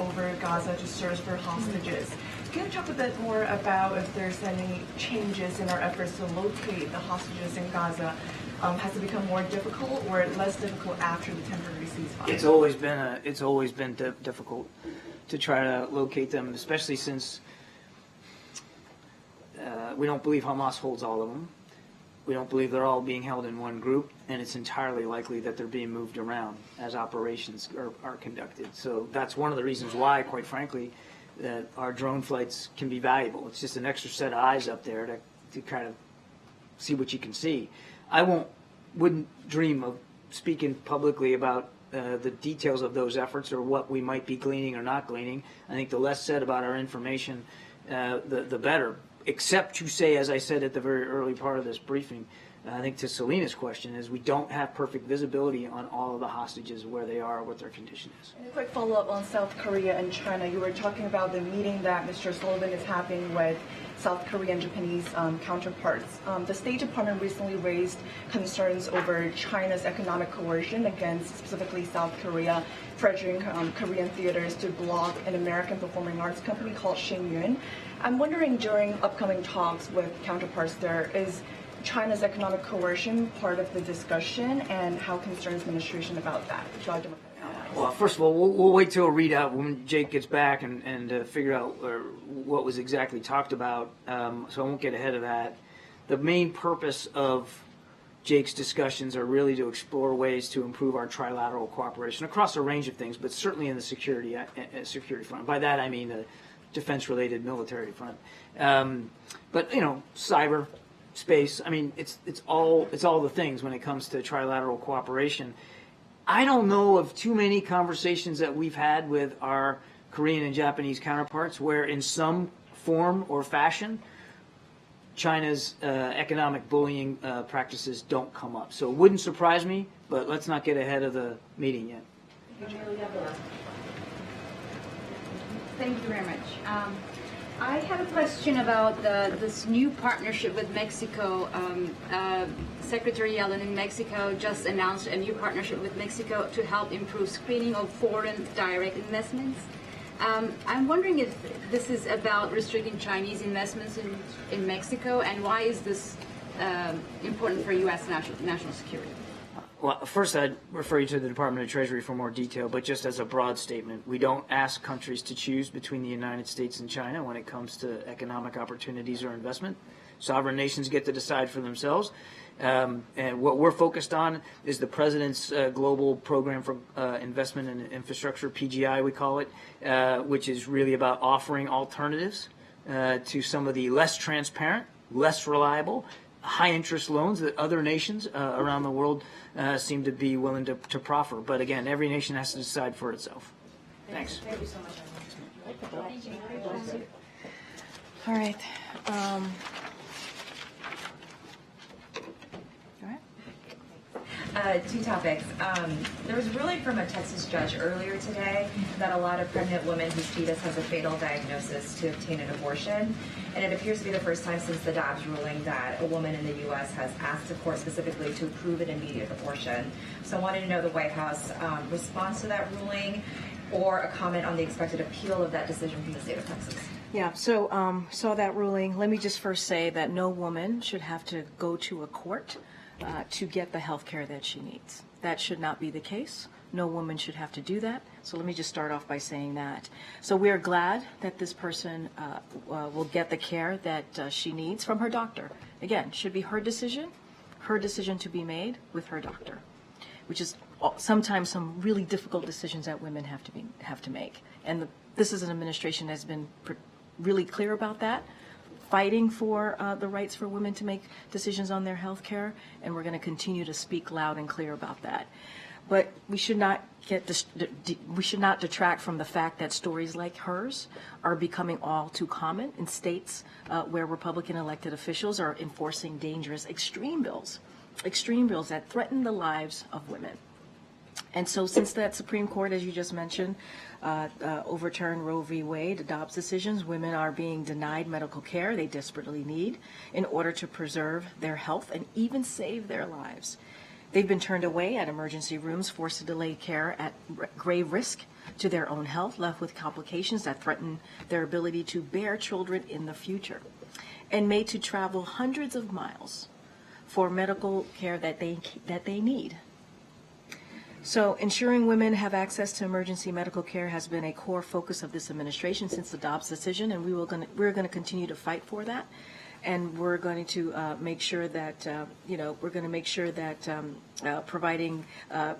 S19: over Gaza to search for hostages. Can you talk a bit more about if there's any changes in our efforts to locate the hostages in Gaza? Has it become more difficult or less difficult after the temporary ceasefire?
S2: It's always been difficult to try to locate them, especially since we don't believe Hamas holds all of them. We don't believe they're all being held in one group, and it's entirely likely that they're being moved around as operations are conducted. So that's one of the reasons why, quite frankly, that our drone flights can be valuable. It's just an extra set of eyes up there to kind of see what you can see. I wouldn't dream of speaking publicly about the details of those efforts or what we might be gleaning or not gleaning. I think the less said about our information, the better. Except to say, as I said at the very early part of this briefing, I think to Selena's question, is we don't have perfect visibility on all of the hostages, where they are, what their condition is.
S19: And a quick follow-up on South Korea and China. You were talking about the meeting that Mr. Sullivan is having with South Korean and Japanese counterparts. The State Department recently raised concerns over China's economic coercion against specifically South Korea, pressuring Korean theaters to block an American performing arts company called Shingyun. I'm wondering, during upcoming talks with counterparts there, is China's economic coercion part of the discussion, and how concerns the administration about that?
S2: Well, first of all, we'll wait till a readout when Jake gets back and figure out what was exactly talked about, so I won't get ahead of that. The main purpose of Jake's discussions are really to explore ways to improve our trilateral cooperation across a range of things, but certainly in the security front. By that I mean the defense-related military front. But cyber, space. I mean, it's all the things when it comes to trilateral cooperation. I don't know of too many conversations that we've had with our Korean and Japanese counterparts where, in some form or fashion, China's economic bullying practices don't come up. So it wouldn't surprise me, but let's not get ahead of the meeting yet.
S20: Thank you very much. I have a question about this new partnership with Mexico. Secretary Yellen in Mexico just announced a new partnership with Mexico to help improve screening of foreign direct investments. I'm wondering if this is about restricting Chinese investments in Mexico, and why is this important for U.S. national security?
S2: Well, first I'd refer you to the Department of Treasury for more detail, but just as a broad statement, we don't ask countries to choose between the United States and China when it comes to economic opportunities or investment. Sovereign nations get to decide for themselves. And what we're focused on is the President's Global Program for Investment in Infrastructure, PGI we call it, which is really about offering alternatives to some of the less transparent, less reliable, high-interest loans that other nations around the world seem to be willing to proffer. But again, every nation has to decide for itself. Thanks.
S19: Thank you so much.
S1: All right. All right.
S21: Two topics. There was ruling from a Texas judge earlier today that allowed a pregnant woman whose fetus has a fatal diagnosis to obtain an abortion. And it appears to be the first time since the Dobbs ruling that a woman in the U.S. has asked the court specifically to approve an immediate abortion. So I wanted to know the White House response to that ruling or a comment on the expected appeal of that decision from the state of Texas.
S1: Yeah, so saw that ruling. Let me just first say that no woman should have to go to a court to get the health care that she needs. That should not be the case. No woman should have to do that. So let me just start off by saying that. So we are glad that this person will get the care that she needs from her doctor. Again, should be her decision to be made with her doctor, which is sometimes some really difficult decisions that women have to make. And this is an administration that's been really clear about that, fighting for the rights for women to make decisions on their health care, and we're going to continue to speak loud and clear about that. But we should not detract from the fact that stories like hers are becoming all too common in states where Republican elected officials are enforcing dangerous extreme bills that threaten the lives of women. And so since that Supreme Court, as you just mentioned, overturned Roe v. Wade, Dobbs decisions, women are being denied medical care they desperately need in order to preserve their health and even save their lives. They've been turned away at emergency rooms, forced to delay care at grave risk to their own health, left with complications that threaten their ability to bear children in the future, and made to travel hundreds of miles for medical care that they need. So ensuring women have access to emergency medical care has been a core focus of this administration since the Dobbs decision, and we're going to continue to fight for that. And we're going to make sure that providing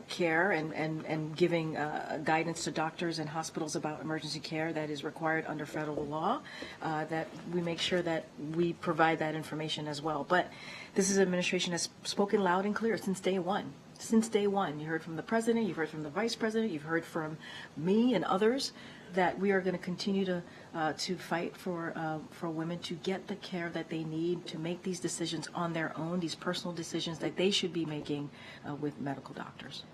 S1: care and giving guidance to doctors and hospitals about emergency care that is required under federal law, that we make sure that we provide that information as well. But this is an administration that's spoken loud and clear since day one. Since day one, you heard from the president, you've heard from the vice president, you've heard from me and others that we are going to continue to fight for women to get the care that they need to make these decisions on their own, these personal decisions that they should be making with medical doctors.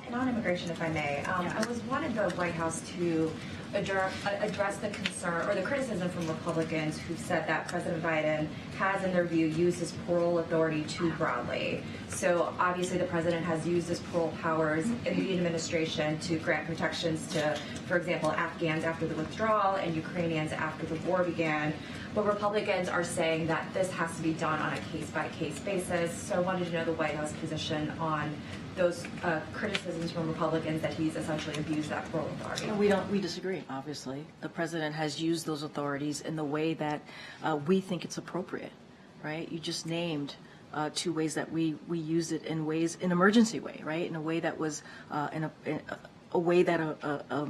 S21: Non-immigration, if I may. I wanted the White House to address the concern or the criticism from Republicans who said that President Biden has, in their view, used his parole authority too broadly. So obviously the president has used his parole powers in the administration to grant protections to, for example, Afghans after the withdrawal and Ukrainians after the war began. But Republicans are saying that this has to be done on a case-by-case basis. So I wanted to know the White House position on those criticisms from Republicans that he's essentially abused that parole authority.
S1: We disagree, obviously. The president has used those authorities in the way that we think it's appropriate, right? You just named two ways that we use it in emergency way, right? In a way that was a way that a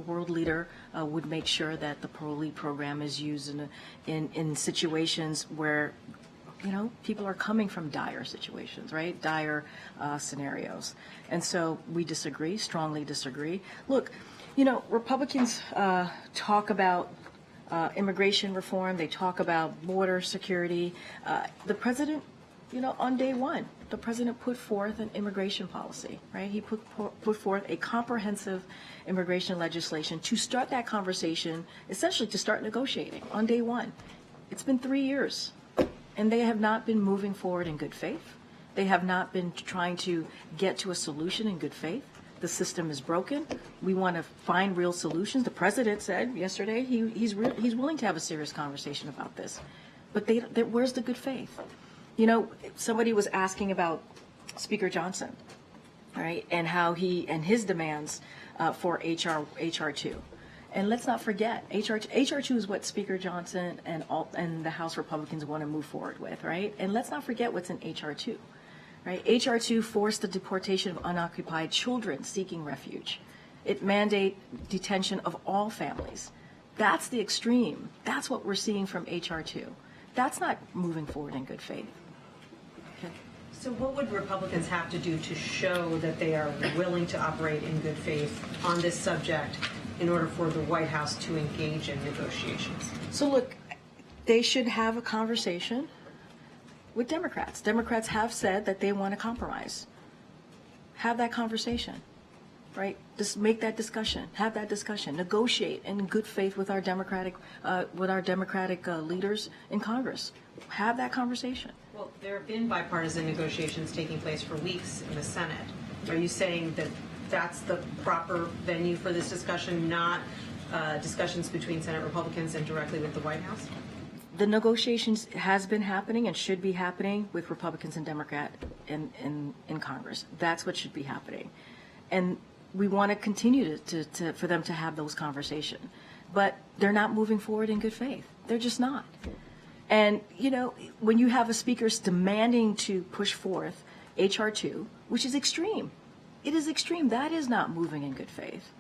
S1: world leader would make sure that the parolee program is used in situations where people are coming from dire situations, right? Dire scenarios. And so we disagree, strongly disagree. Look, Republicans talk about immigration reform. They talk about border security. The president, on day one, the president put forth an immigration policy, right? He put forth a comprehensive immigration legislation to start that conversation, essentially to start negotiating on day one. It's been 3 years. And they have not been moving forward in good faith. They have not been trying to get to a solution in good faith. The system is broken. We want to find real solutions. The president said yesterday he's willing to have a serious conversation about this. But where's the good faith? Somebody was asking about Speaker Johnson, right, and how his demands for HR2. And let's not forget, HR2 is what Speaker Johnson and the House Republicans want to move forward with, right? And let's not forget what's in HR2, right? HR2 forced the deportation of unoccupied children seeking refuge. It mandates detention of all families. That's the extreme. That's what we're seeing from HR2. That's not moving forward in good faith. Okay.
S12: So what would Republicans have to do to show that they are willing to operate in good faith on this subject in order for the White House to engage in negotiations?
S1: So look, they should have a conversation with Democrats. Democrats have said that they want to compromise. Have that conversation, right? Just make that discussion. Have that discussion. Negotiate in good faith with our Democratic leaders in Congress. Have that conversation.
S12: Well, there have been bipartisan negotiations taking place for weeks in the Senate. Are you saying that that's the proper venue for this discussion, not discussions between Senate Republicans and directly with the White House?
S1: The negotiations has been happening and should be happening with Republicans and Democrats in Congress. That's what should be happening. And we want to continue for them to have those conversations. But they're not moving forward in good faith. They're just not. And, you know, when you have a speaker demanding to push forth H.R. 2, which is extreme, it is extreme. That is not moving in good faith.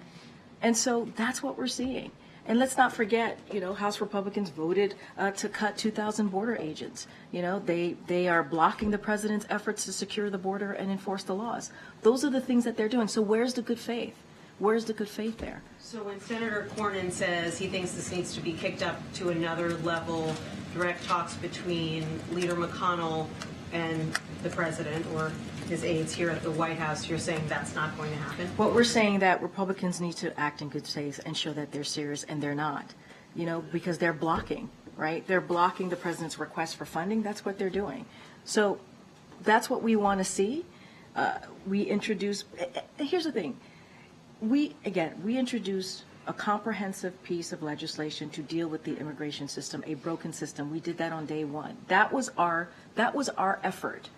S1: And so that's what we're seeing. And let's not forget, you know, House Republicans voted to cut 2,000 border agents. You know, they are blocking the president's efforts to secure the border and enforce the laws. Those are the things that they're doing. So where's the good faith? Where's the good faith there?
S12: So when Senator Cornyn says he thinks this needs to be kicked up to another level, direct talks between Leader McConnell and the president or his aides here at the White House, you're saying that's not going to happen?
S1: What we're saying that Republicans need to act in good faith and show that they're serious, and they're not, you know, because they're blocking, right? They're blocking the president's request for funding. That's what they're doing. So that's what we want to see. We introduce, here's the thing. We introduced a comprehensive piece of legislation to deal with the immigration system, a broken system. We did that on day one. That was our effort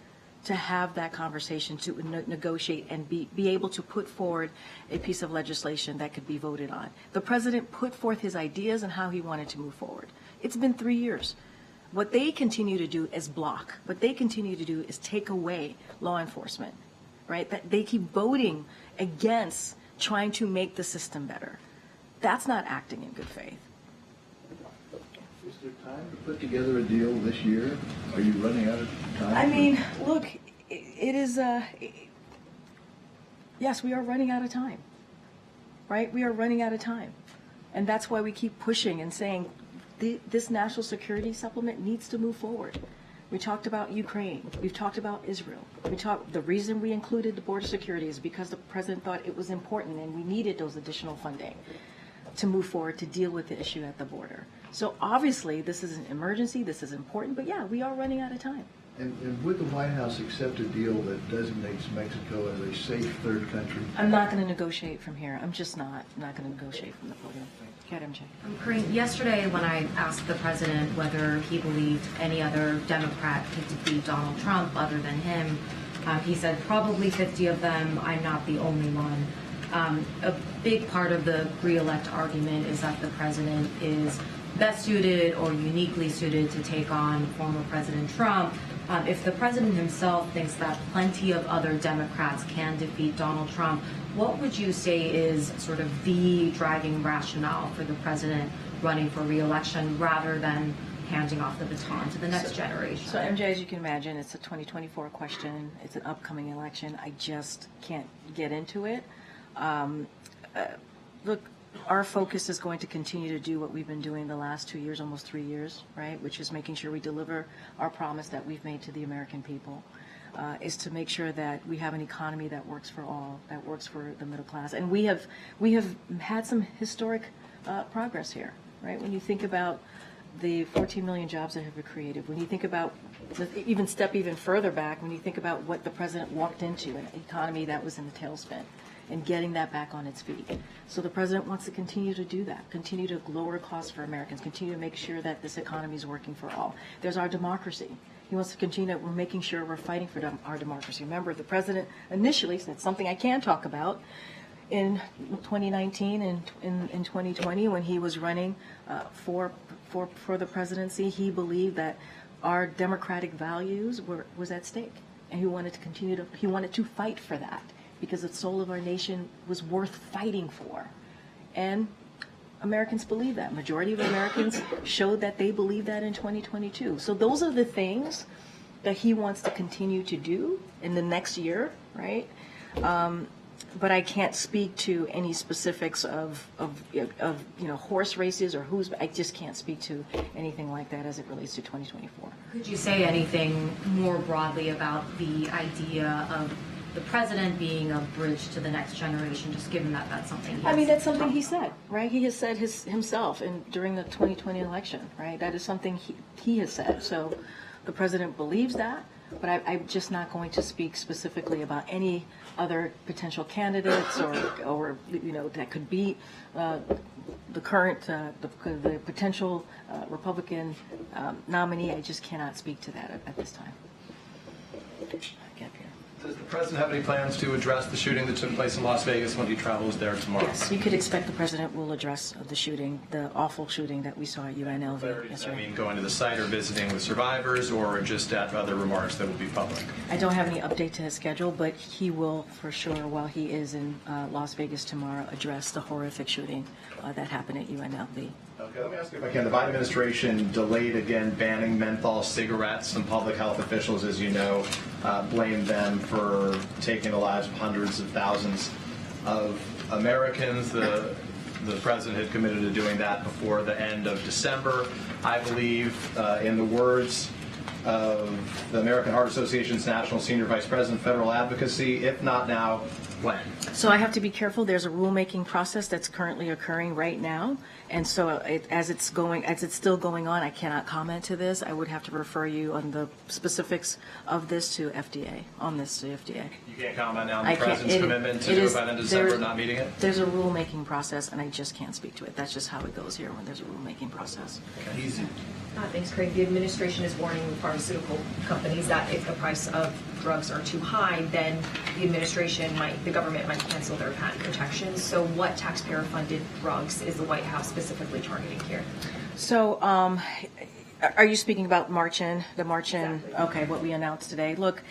S1: to have that conversation, to negotiate and be able to put forward a piece of legislation that could be voted on. The president put forth his ideas and how he wanted to move forward. It's been 3 years. What they continue to do is block. What they continue to do is take away law enforcement, right? That they keep voting against trying to make the system better. That's not acting in good faith.
S3: Is there time to put together a deal this year? Are you running out of time?
S1: I mean, look, it is, yes, we are running out of time, right? We are running out of time. And that's why we keep pushing and saying this national security supplement needs to move forward. We talked about Ukraine. We've talked about Israel. The reason we included the border security is because the president thought it was important and we needed those additional funding to move forward to deal with the issue at the border. So obviously this is an emergency, this is important, but yeah, we are running out of time.
S3: And would the White House accept a deal that designates Mexico as a safe third country?
S1: I'm not going to negotiate from here. I'm just not going to negotiate from the podium.
S4: Karine, yesterday when I asked the president whether he believed any other Democrat could defeat Donald Trump other than him, he said probably 50 of them. I'm not the only one. A big part of the re-elect argument is that the president is best suited or uniquely suited to take on former President Trump. If the president himself thinks that plenty of other Democrats can defeat Donald Trump, what would you say is sort of the driving rationale for the president running for re-election rather than handing off the baton to the next generation?
S1: So MJ, as you can imagine, it's a 2024 question. It's an upcoming election. I just can't get into it. Look, our focus is going to continue to do what we've been doing the last 2 years, almost 3 years, right? Which is making sure we deliver our promise that we've made to the American people, is to make sure that we have an economy that works for all, that works for the middle class. And we have had some historic progress here, right? When you think about the 14 million jobs that have been created, when you think about, even step even further back, when you think about what the president walked into, an economy that was in a tailspin, and getting that back on its feet. So the president wants to continue to do that, continue to lower costs for Americans, continue to make sure that this economy is working for all. There's our democracy. He wants to continue, we're making sure we're fighting for our democracy. Remember, the president initially said something I can talk about in 2019 and in 2020 when he was running for the presidency. He believed that our democratic values was at stake, and he wanted to fight for that, because the soul of our nation was worth fighting for. And Americans believe that. Majority of Americans showed that they believe that in 2022. So those are the things that he wants to continue to do in the next year, right? But I can't speak to any specifics of horse races or who's. I just can't speak to anything like that as it relates to 2024.
S6: Could you say anything more broadly about the idea of the president being a bridge to the next generation, just given that that's something
S1: that's something he said, right? He has said himself during the 2020 election, right? That is something he has said. So the president believes that, but I'm just not going to speak specifically about any other potential candidates or that could be the current, the potential Republican nominee. I just cannot speak to that at this time.
S10: Does the president have any plans to address the shooting that took place in Las Vegas when he travels there tomorrow?
S1: Yes, you could expect the president will address the shooting, the awful shooting that we saw at UNLV.
S10: Does that mean going to the site or visiting with survivors, or just at other remarks that will be public?
S1: I don't have any update to his schedule, but he will for sure, while he is in Las Vegas tomorrow, address the horrific shooting that happened at UNLV.
S10: Okay, let me ask you if I can. The Biden administration delayed again banning menthol cigarettes. Some public health officials, as you know, blame them for taking the lives of hundreds of thousands of Americans. The president had committed to doing that before the end of December. I believe, in the words of the American Heart Association's National Senior Vice President, Federal Advocacy, if not now, when?
S1: So I have to be careful. There's a rulemaking process that's currently occurring right now, and so as it's still going on, I cannot comment to this. I would have to refer you on the specifics of this to FDA.
S10: You can't comment now on the president's commitment to do it by the end of December, not meeting it?
S1: There's a rulemaking process, and I just can't speak to it. That's just how it goes here when there's a rulemaking process.
S10: Okay. Easy.
S4: Thanks, Craig. The administration is warning pharmaceutical companies that if the price of drugs are too high, then the government might cancel their patent protections. So what taxpayer-funded drugs is the White House specifically targeting here?
S1: So are you speaking about March In?
S4: Exactly.
S1: Okay, what we announced today. Look,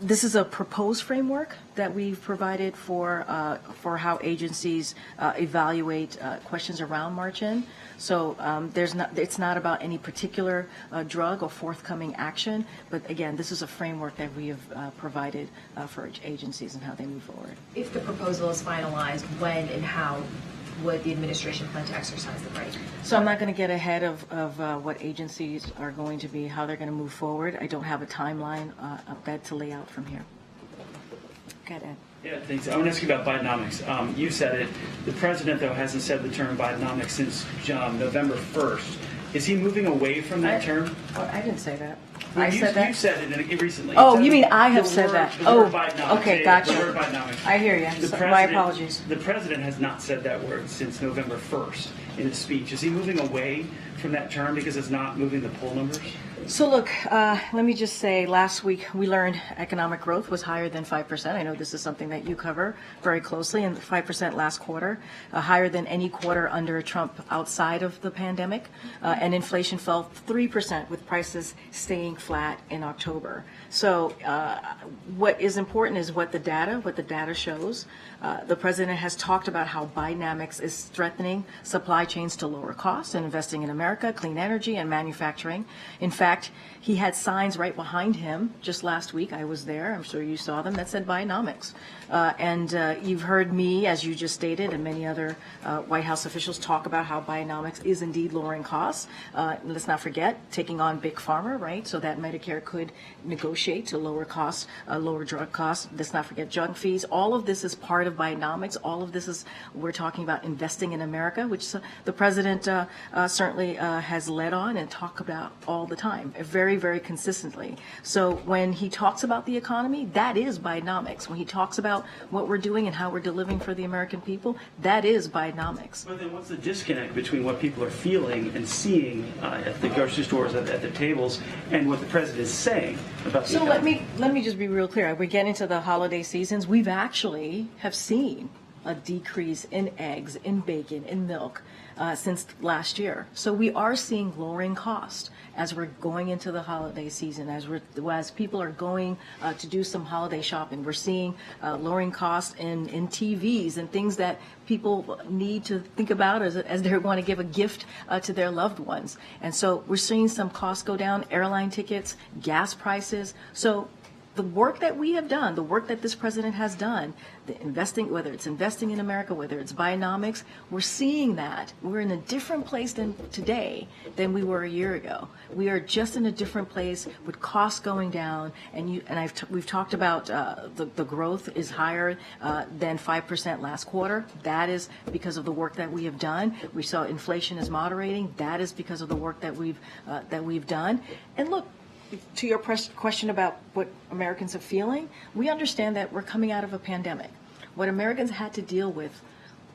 S1: this is a proposed framework that we've provided for how agencies evaluate questions around March In. So it's not about any particular drug or forthcoming action, but again, this is a framework that we have provided for agencies and how they move forward.
S4: If the proposal is finalized, when and how would the administration plan to exercise the right?
S1: So I'm not going to get ahead of what agencies are going to be, how they're going to move forward. I don't have a timeline of that to lay out from here. Go ahead, Ed.
S5: Yeah, thanks. I want to ask you about Bidenomics. You said it. The president, though, hasn't said the term Bidenomics since November 1st. Is he moving away from that term?
S1: I didn't say that.
S5: Well,
S1: I said that.
S5: You said it recently.
S1: Oh, you mean I have said that?
S5: The word Bidenomics.
S1: Okay, gotcha.
S5: The word Bidenomics.
S1: I hear you. My apologies.
S5: The president has not said that word since November 1st in his speech. Is he moving away from that term because it's not moving the poll numbers?
S1: So look, let me just say, last week we learned economic growth was higher than 5%. I know this is something that you cover very closely, and 5% last quarter, higher than any quarter under Trump outside of the pandemic. And inflation fell 3% with prices staying flat in October. So what is important is what the data shows. The president has talked about how Bidenomics is strengthening supply chains to lower costs and investing in America, clean energy, and manufacturing. In fact, he had signs right behind him just last week. I was there. I'm sure you saw them that said Bidenomics. And you've heard me, as you just stated, and many other White House officials talk about how Bidenomics is indeed lowering costs. Let's not forget taking on Big Pharma, right? So that Medicare could negotiate to lower costs, lower drug costs. Let's not forget junk fees. All of this is part of Bidenomics. All of this is, we're talking about investing in America, which the president certainly has led on and talk about all the time, very, very consistently. So when he talks about the economy, that is Bidenomics. When he talks about what we're doing and how we're delivering for the American people, that is Bidenomics.
S5: But then what's the disconnect between what people are feeling and seeing at the grocery stores, at the tables, and what the president is saying about the economy?
S1: So let me just be real clear. We get into the holiday seasons. We've actually have seen a decrease in eggs, in bacon, in milk since last year. So we are seeing lowering costs as we're going into the holiday season, as people are going to do some holiday shopping. We're seeing lowering costs in TVs and things that people need to think about as they want to give a gift to their loved ones. And so we're seeing some costs go down, airline tickets, gas prices. So the work that we have done, the work that this president has done, the investing, whether it's investing in America, whether it's Bionomics, we're seeing that. We're in a different place today than we were a year ago. We are just in a different place with costs going down, and we've talked about the growth is higher than 5% last quarter. That is because of the work that we have done. We saw inflation is moderating. That is because of the work that we've done. And look, to your question about what Americans are feeling, we understand that we're coming out of a pandemic. What Americans had to deal with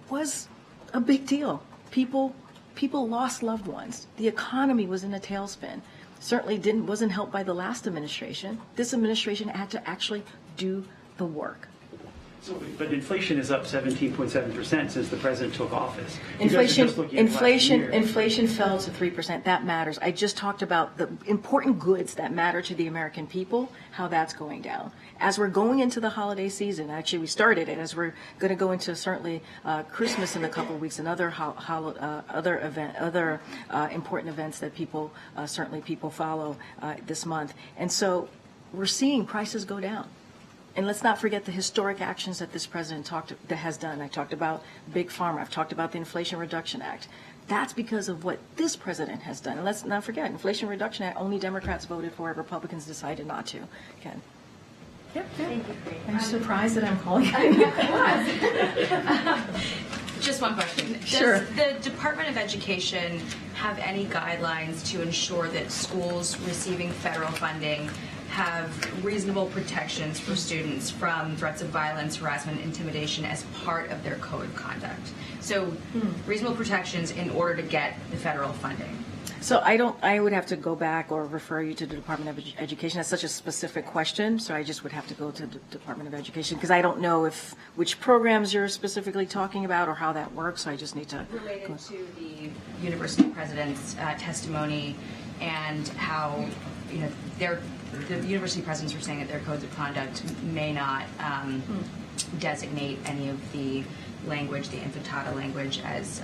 S1: was a big deal. People lost loved ones. The economy was in a tailspin. Certainly wasn't helped by the last administration. This administration had to actually do the work.
S5: But inflation is up 17.7% since the president took office.
S1: Inflation fell to 3%. That matters. I just talked about the important goods that matter to the American people, how that's going down. As we're going into the holiday season, actually we started it, as we're going to go into certainly Christmas in a couple of weeks and other important events that people follow this month. And so we're seeing prices go down. And let's not forget the historic actions that this president has done. I talked about Big Pharma. I've talked about the Inflation Reduction Act. That's because of what this president has done. And let's not forget, Inflation Reduction Act, only Democrats voted for it. Republicans decided not to. Ken?
S4: Yep. Thank you, Karine.
S1: I'm surprised that I'm calling you.
S7: Just one question.
S1: Sure.
S7: Does the Department of Education have any guidelines to ensure that schools receiving federal funding have reasonable protections for students from threats of violence, harassment, intimidation as part of their code of conduct? So reasonable protections in order to get the federal funding.
S1: So I would have to go back or refer you to the Department of Education. That's such a specific question, so I just would have to go to the Department of Education because I don't know which programs you're specifically talking about or how that works, so I just need to.
S7: Related to the university president's testimony and how, the university presidents were saying that their codes of conduct may not designate any of the language, the infantata language, as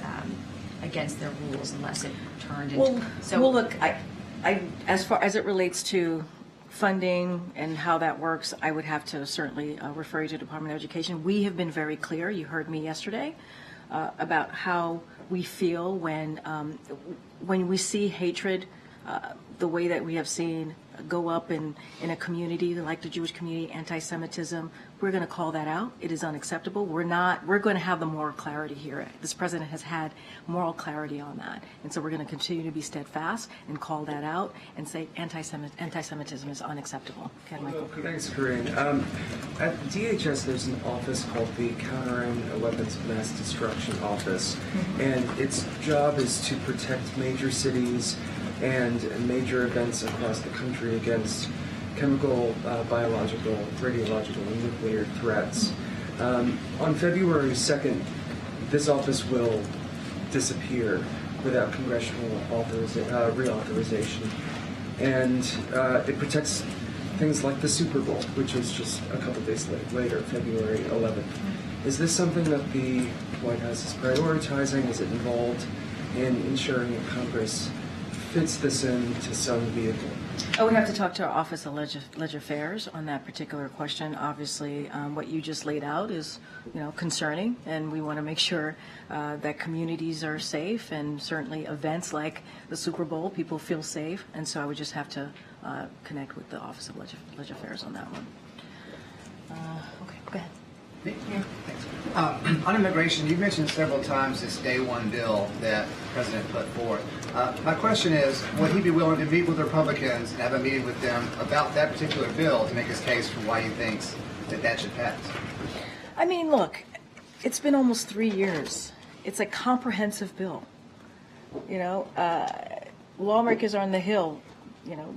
S7: against their rules unless it turned into.
S1: Well, look, as far as it relates to funding and how that works, I would have to certainly refer you to the Department of Education. We have been very clear. You heard me yesterday about how we feel when we see hatred, the way that we have seen go up in a community like the Jewish community, anti-Semitism. We're going to call that out. It is unacceptable. We're going to have the moral clarity here. This president has had moral clarity on that. And so we're going to continue to be steadfast and call that out and say anti-Semitism is unacceptable. Okay, Michael.
S22: Thanks, Karine. At DHS, there's an office called the Countering Weapons of Mass Destruction Office. And its job is to protect major cities and major events across the country against chemical, biological, radiological, and nuclear threats. On February 2nd, this office will disappear without congressional reauthorization. And it protects things like the Super Bowl, which is just a couple days later, February 11th. Is this something that the White House is prioritizing? Is it involved in ensuring that Congress fits this into some vehicle?
S1: I would have to talk to our Office of Legislative Affairs on that particular question. Obviously, what you just laid out is, concerning, and we want to make sure that communities are safe, and certainly events like the Super Bowl, people feel safe. And so I would just have to connect with the Office of Legislative Affairs on that one. Okay, go ahead.
S23: On immigration, you mentioned several times this day one bill that the president put forth. My question is, would he be willing to meet with Republicans and have a meeting with them about that particular bill to make his case for why he thinks that should pass?
S1: I mean, look, it's been almost 3 years. It's a comprehensive bill. Lawmakers are on the Hill.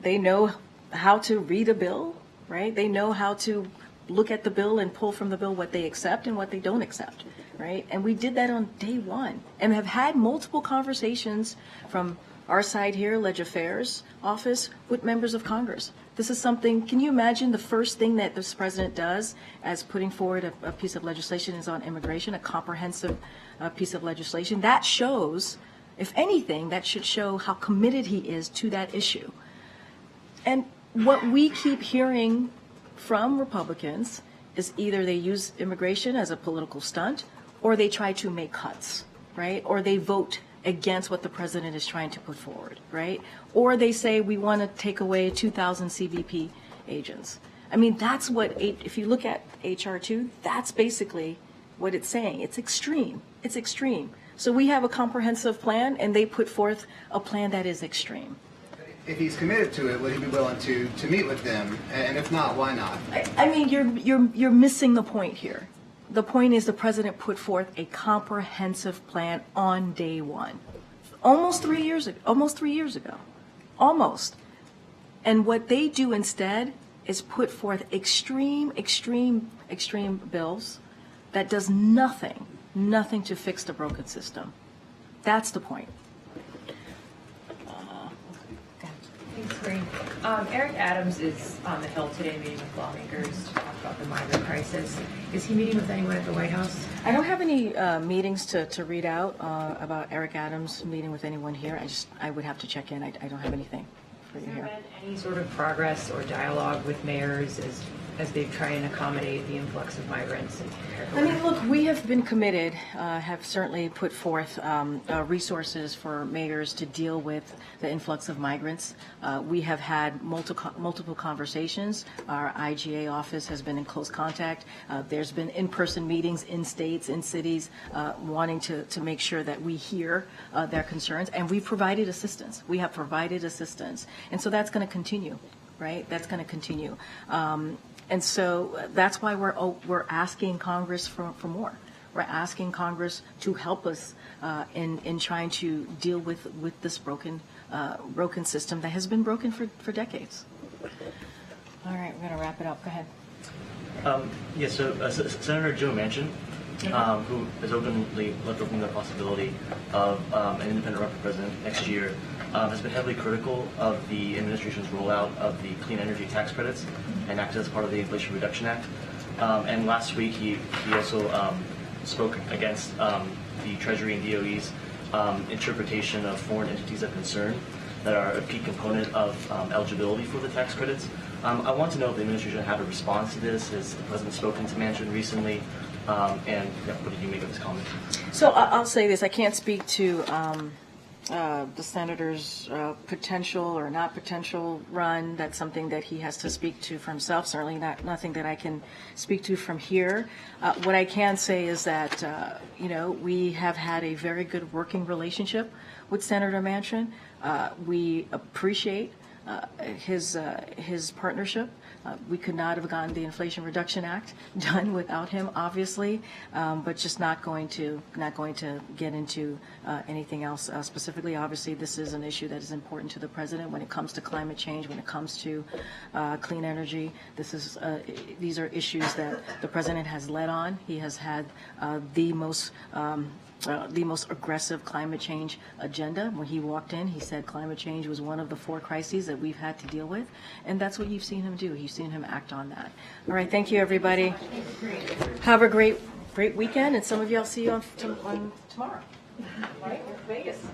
S1: They know how to read a bill, right? They know how to look at the bill and pull from the bill what they accept and what they don't accept, right? And we did that on day one and have had multiple conversations from our side here, Leg Affairs Office, with members of Congress. This is something, can you imagine the first thing that this president does as putting forward a piece of legislation is on immigration, a comprehensive piece of legislation? That shows, if anything, that should show how committed he is to that issue. And what we keep hearing from Republicans is either they use immigration as a political stunt, or they try to make cuts, right? Or they vote against what the president is trying to put forward, right? Or they say we want to take away 2,000 CBP agents. I mean, that's what, if you look at HR 2, that's basically what it's saying. It's extreme. It's extreme. So we have a comprehensive plan, and they put forth a plan that is extreme.
S23: If he's committed to it, would he be willing to meet with them? And if not, why not?
S1: I mean, you're missing the point here. The point is the president put forth a comprehensive plan on day one, almost 3 years ago, almost. And what they do instead is put forth extreme bills that does nothing to fix the broken system. That's the point.
S17: Thanks, Karine. Eric Adams is on the Hill today meeting with lawmakers to talk about the migrant crisis. Is he meeting with anyone at the White House?
S1: I don't have any meetings to read out about Eric Adams meeting with anyone here. I would have to check in. I don't have anything for you here.
S17: Has there been any sort of progress or dialogue with mayors as they try and accommodate the influx of migrants?
S1: I mean, look, we have been committed, have certainly put forth resources for mayors to deal with the influx of migrants. We have had multiple conversations. Our IGA office has been in close contact. There's been in-person meetings in states, in cities, wanting to make sure that we hear their concerns, and we've provided assistance. We have provided assistance, and so that's going to continue, right? That's going to continue. And so that's why we're asking Congress for more. We're asking Congress to help us in trying to deal with this broken system that has been broken for decades. All right, we're going to wrap it up. Go ahead.
S8: Senator Joe Manchin, who has openly left open the possibility of an independent run for president next year, has been heavily critical of the administration's rollout of the clean energy tax credits and acted as part of the Inflation Reduction Act. And last week he also spoke against the Treasury and DOE's interpretation of foreign entities of concern that are a key component of eligibility for the tax credits. I want to know if the administration had a response to this. Has the president spoken to Manchin recently? And what did you make of his comment?
S1: So I'll say this. I can't speak to the senator's potential or not potential run. That's something that he has to speak to for himself. Certainly nothing that I can speak to from here. What I can say is that we have had a very good working relationship with Senator Manchin. We appreciate his partnership. We could not have gotten the Inflation Reduction Act done without him, obviously, but just not going to get into anything else specifically. Obviously, this is an issue that is important to the president when it comes to climate change, when it comes to clean energy. These are issues that the president has led on. He has had the most aggressive climate change agenda. When he walked in, he said climate change was one of the 4 crises that we've had to deal with, and that's what you've seen him do. You've seen him act on that. All right, thank you, everybody. Have a great weekend, and some of you I'll see you on tomorrow. Right? Vegas.